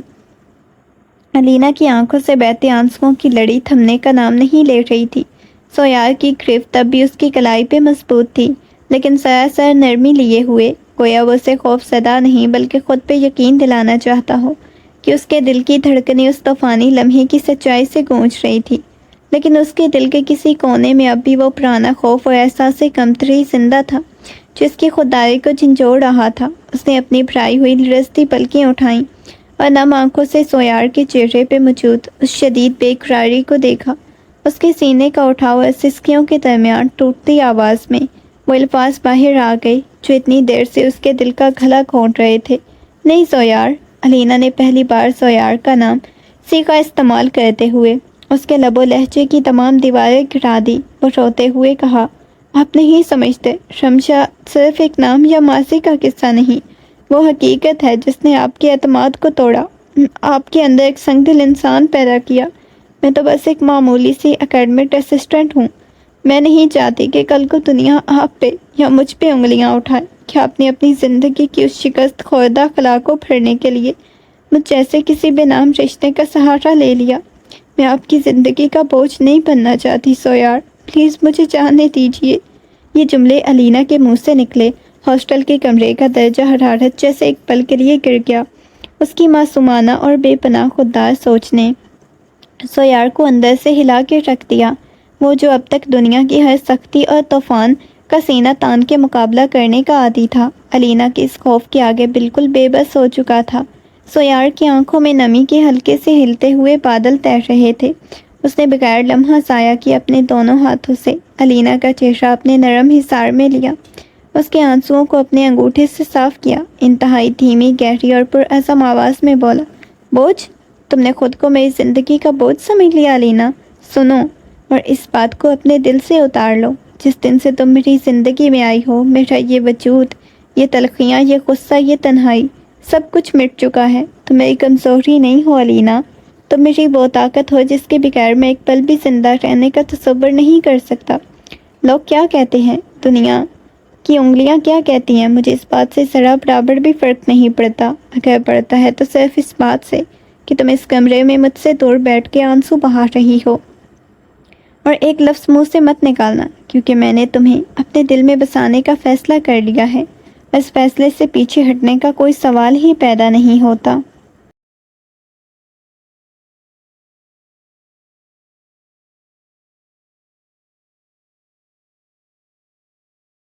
علینا کی آنکھوں سے بہتے آنسوؤں کی لڑی تھمنے کا نام نہیں لے رہی تھی۔ سویار کی گرفت تب بھی اس کی کلائی پہ مضبوط تھی، لیکن سراسر نرمی لیے ہوئے، گویا وہ اسے خوف زدہ نہیں بلکہ خود پہ یقین دلانا چاہتا ہو کہ اس کے دل کی دھڑکنیں اس طوفانی لمحے کی سچائی سے گونج رہی تھی۔ لیکن اس کے دل کے کسی کونے میں اب بھی وہ پرانا خوف اور احساس کمتری زندہ تھا جو اس کی خودداری کو جھنجھوڑ رہا تھا۔ اس نے اپنی بھرائی ہوئی لرزتی پلکیں اٹھائیں اور نم آنکھوں سے سویار کے چہرے پہ موجود اس شدید بے قراری کو دیکھا۔ اس کے سینے کا اٹھاؤ اور سسکیوں کے درمیان ٹوٹتی آواز میں وہ الفاظ باہر آ گئے جو اتنی دیر سے اس کے دل کا گلا گھونٹ رہے تھے۔ نہیں سویار، علینا نے پہلی بار سویار کا نام سیکھا استعمال کرتے ہوئے اس کے لب و لہجے کی تمام دیواریں گرا دی۔ وہ روتے ہوئے کہا، آپ نہیں سمجھتے، رمشا صرف ایک نام یا ماضی کا قصہ نہیں، وہ حقیقت ہے جس نے آپ کے اعتماد کو توڑا، آپ کے اندر ایک سنگ دل انسان پیدا کیا۔ میں تو بس ایک معمولی سی اکیڈمک اسسٹنٹ ہوں۔ میں نہیں چاہتی کہ کل کو دنیا آپ پہ یا مجھ پہ انگلیاں اٹھائے کہ آپ نے اپنی زندگی کی اس شکست خوردہ اخلاق کو بھرنے کے لیے مجھ جیسے کسی بے نام رشتے کا سہارا لے لیا۔ میں آپ کی زندگی کا بوجھ نہیں بننا چاہتی سویار، پلیز مجھے جانے دیجیے۔ یہ جملے علینا کے منہ سے نکلے، ہاسٹل کے کمرے کا درجہ حرارت جیسے ایک پل کے لیے گر گیا۔ اس کی معصومانہ اور بے پناہ خوددار سوچ نے سویار کو اندر سے ہلا کے رکھ دیا۔ وہ جو اب تک دنیا کی ہر سختی اور طوفان کا سینہ تان کے مقابلہ کرنے کا عادی تھا، علینا کے اس خوف کے آگے بالکل بے بس ہو چکا تھا۔ سویار کی آنکھوں میں نمی کے ہلکے سے ہلتے ہوئے بادل تیر رہے تھے۔ اس نے بغیر لمحہ ضائع کیے اپنے دونوں ہاتھوں سے علینا کا چہرہ اپنے نرم حصار میں لیا، اس کے آنسوؤں کو اپنے انگوٹھے سے صاف کیا، انتہائی دھیمی، گہری اور پرعزم آواز میں بولا، بوجھ؟ تم نے خود کو میری زندگی کا بوجھ سمجھ لیا علینا؟ سنو اور اس بات کو اپنے دل سے اتار لو، جس دن سے تم میری زندگی میں آئی ہو، میرا یہ وجود، یہ تلخیاں، یہ غصہ، یہ تنہائی، سب کچھ مٹ چکا ہے۔ تم میری کمزوری نہیں ہو علینا، تم میری وہ طاقت ہو جس کے بغیر میں ایک پل بھی زندہ رہنے کا تصور نہیں کر سکتا۔ لوگ کیا کہتے ہیں، دنیا کی انگلیاں کیا کہتی ہیں، مجھے اس بات سے ذرا برابر بھی فرق نہیں پڑتا، اگر پڑتا ہے تو صرف اس بات سے کہ تم اس کمرے میں مجھ سے دور بیٹھ کے آنسو بہا رہی ہو، اور ایک لفظ منہ سے مت نکالنا، کیونکہ میں نے تمہیں اپنے دل میں بسانے کا فیصلہ کر لیا ہے۔ اس فیصلے سے پیچھے ہٹنے کا کوئی سوال ہی پیدا نہیں ہوتا۔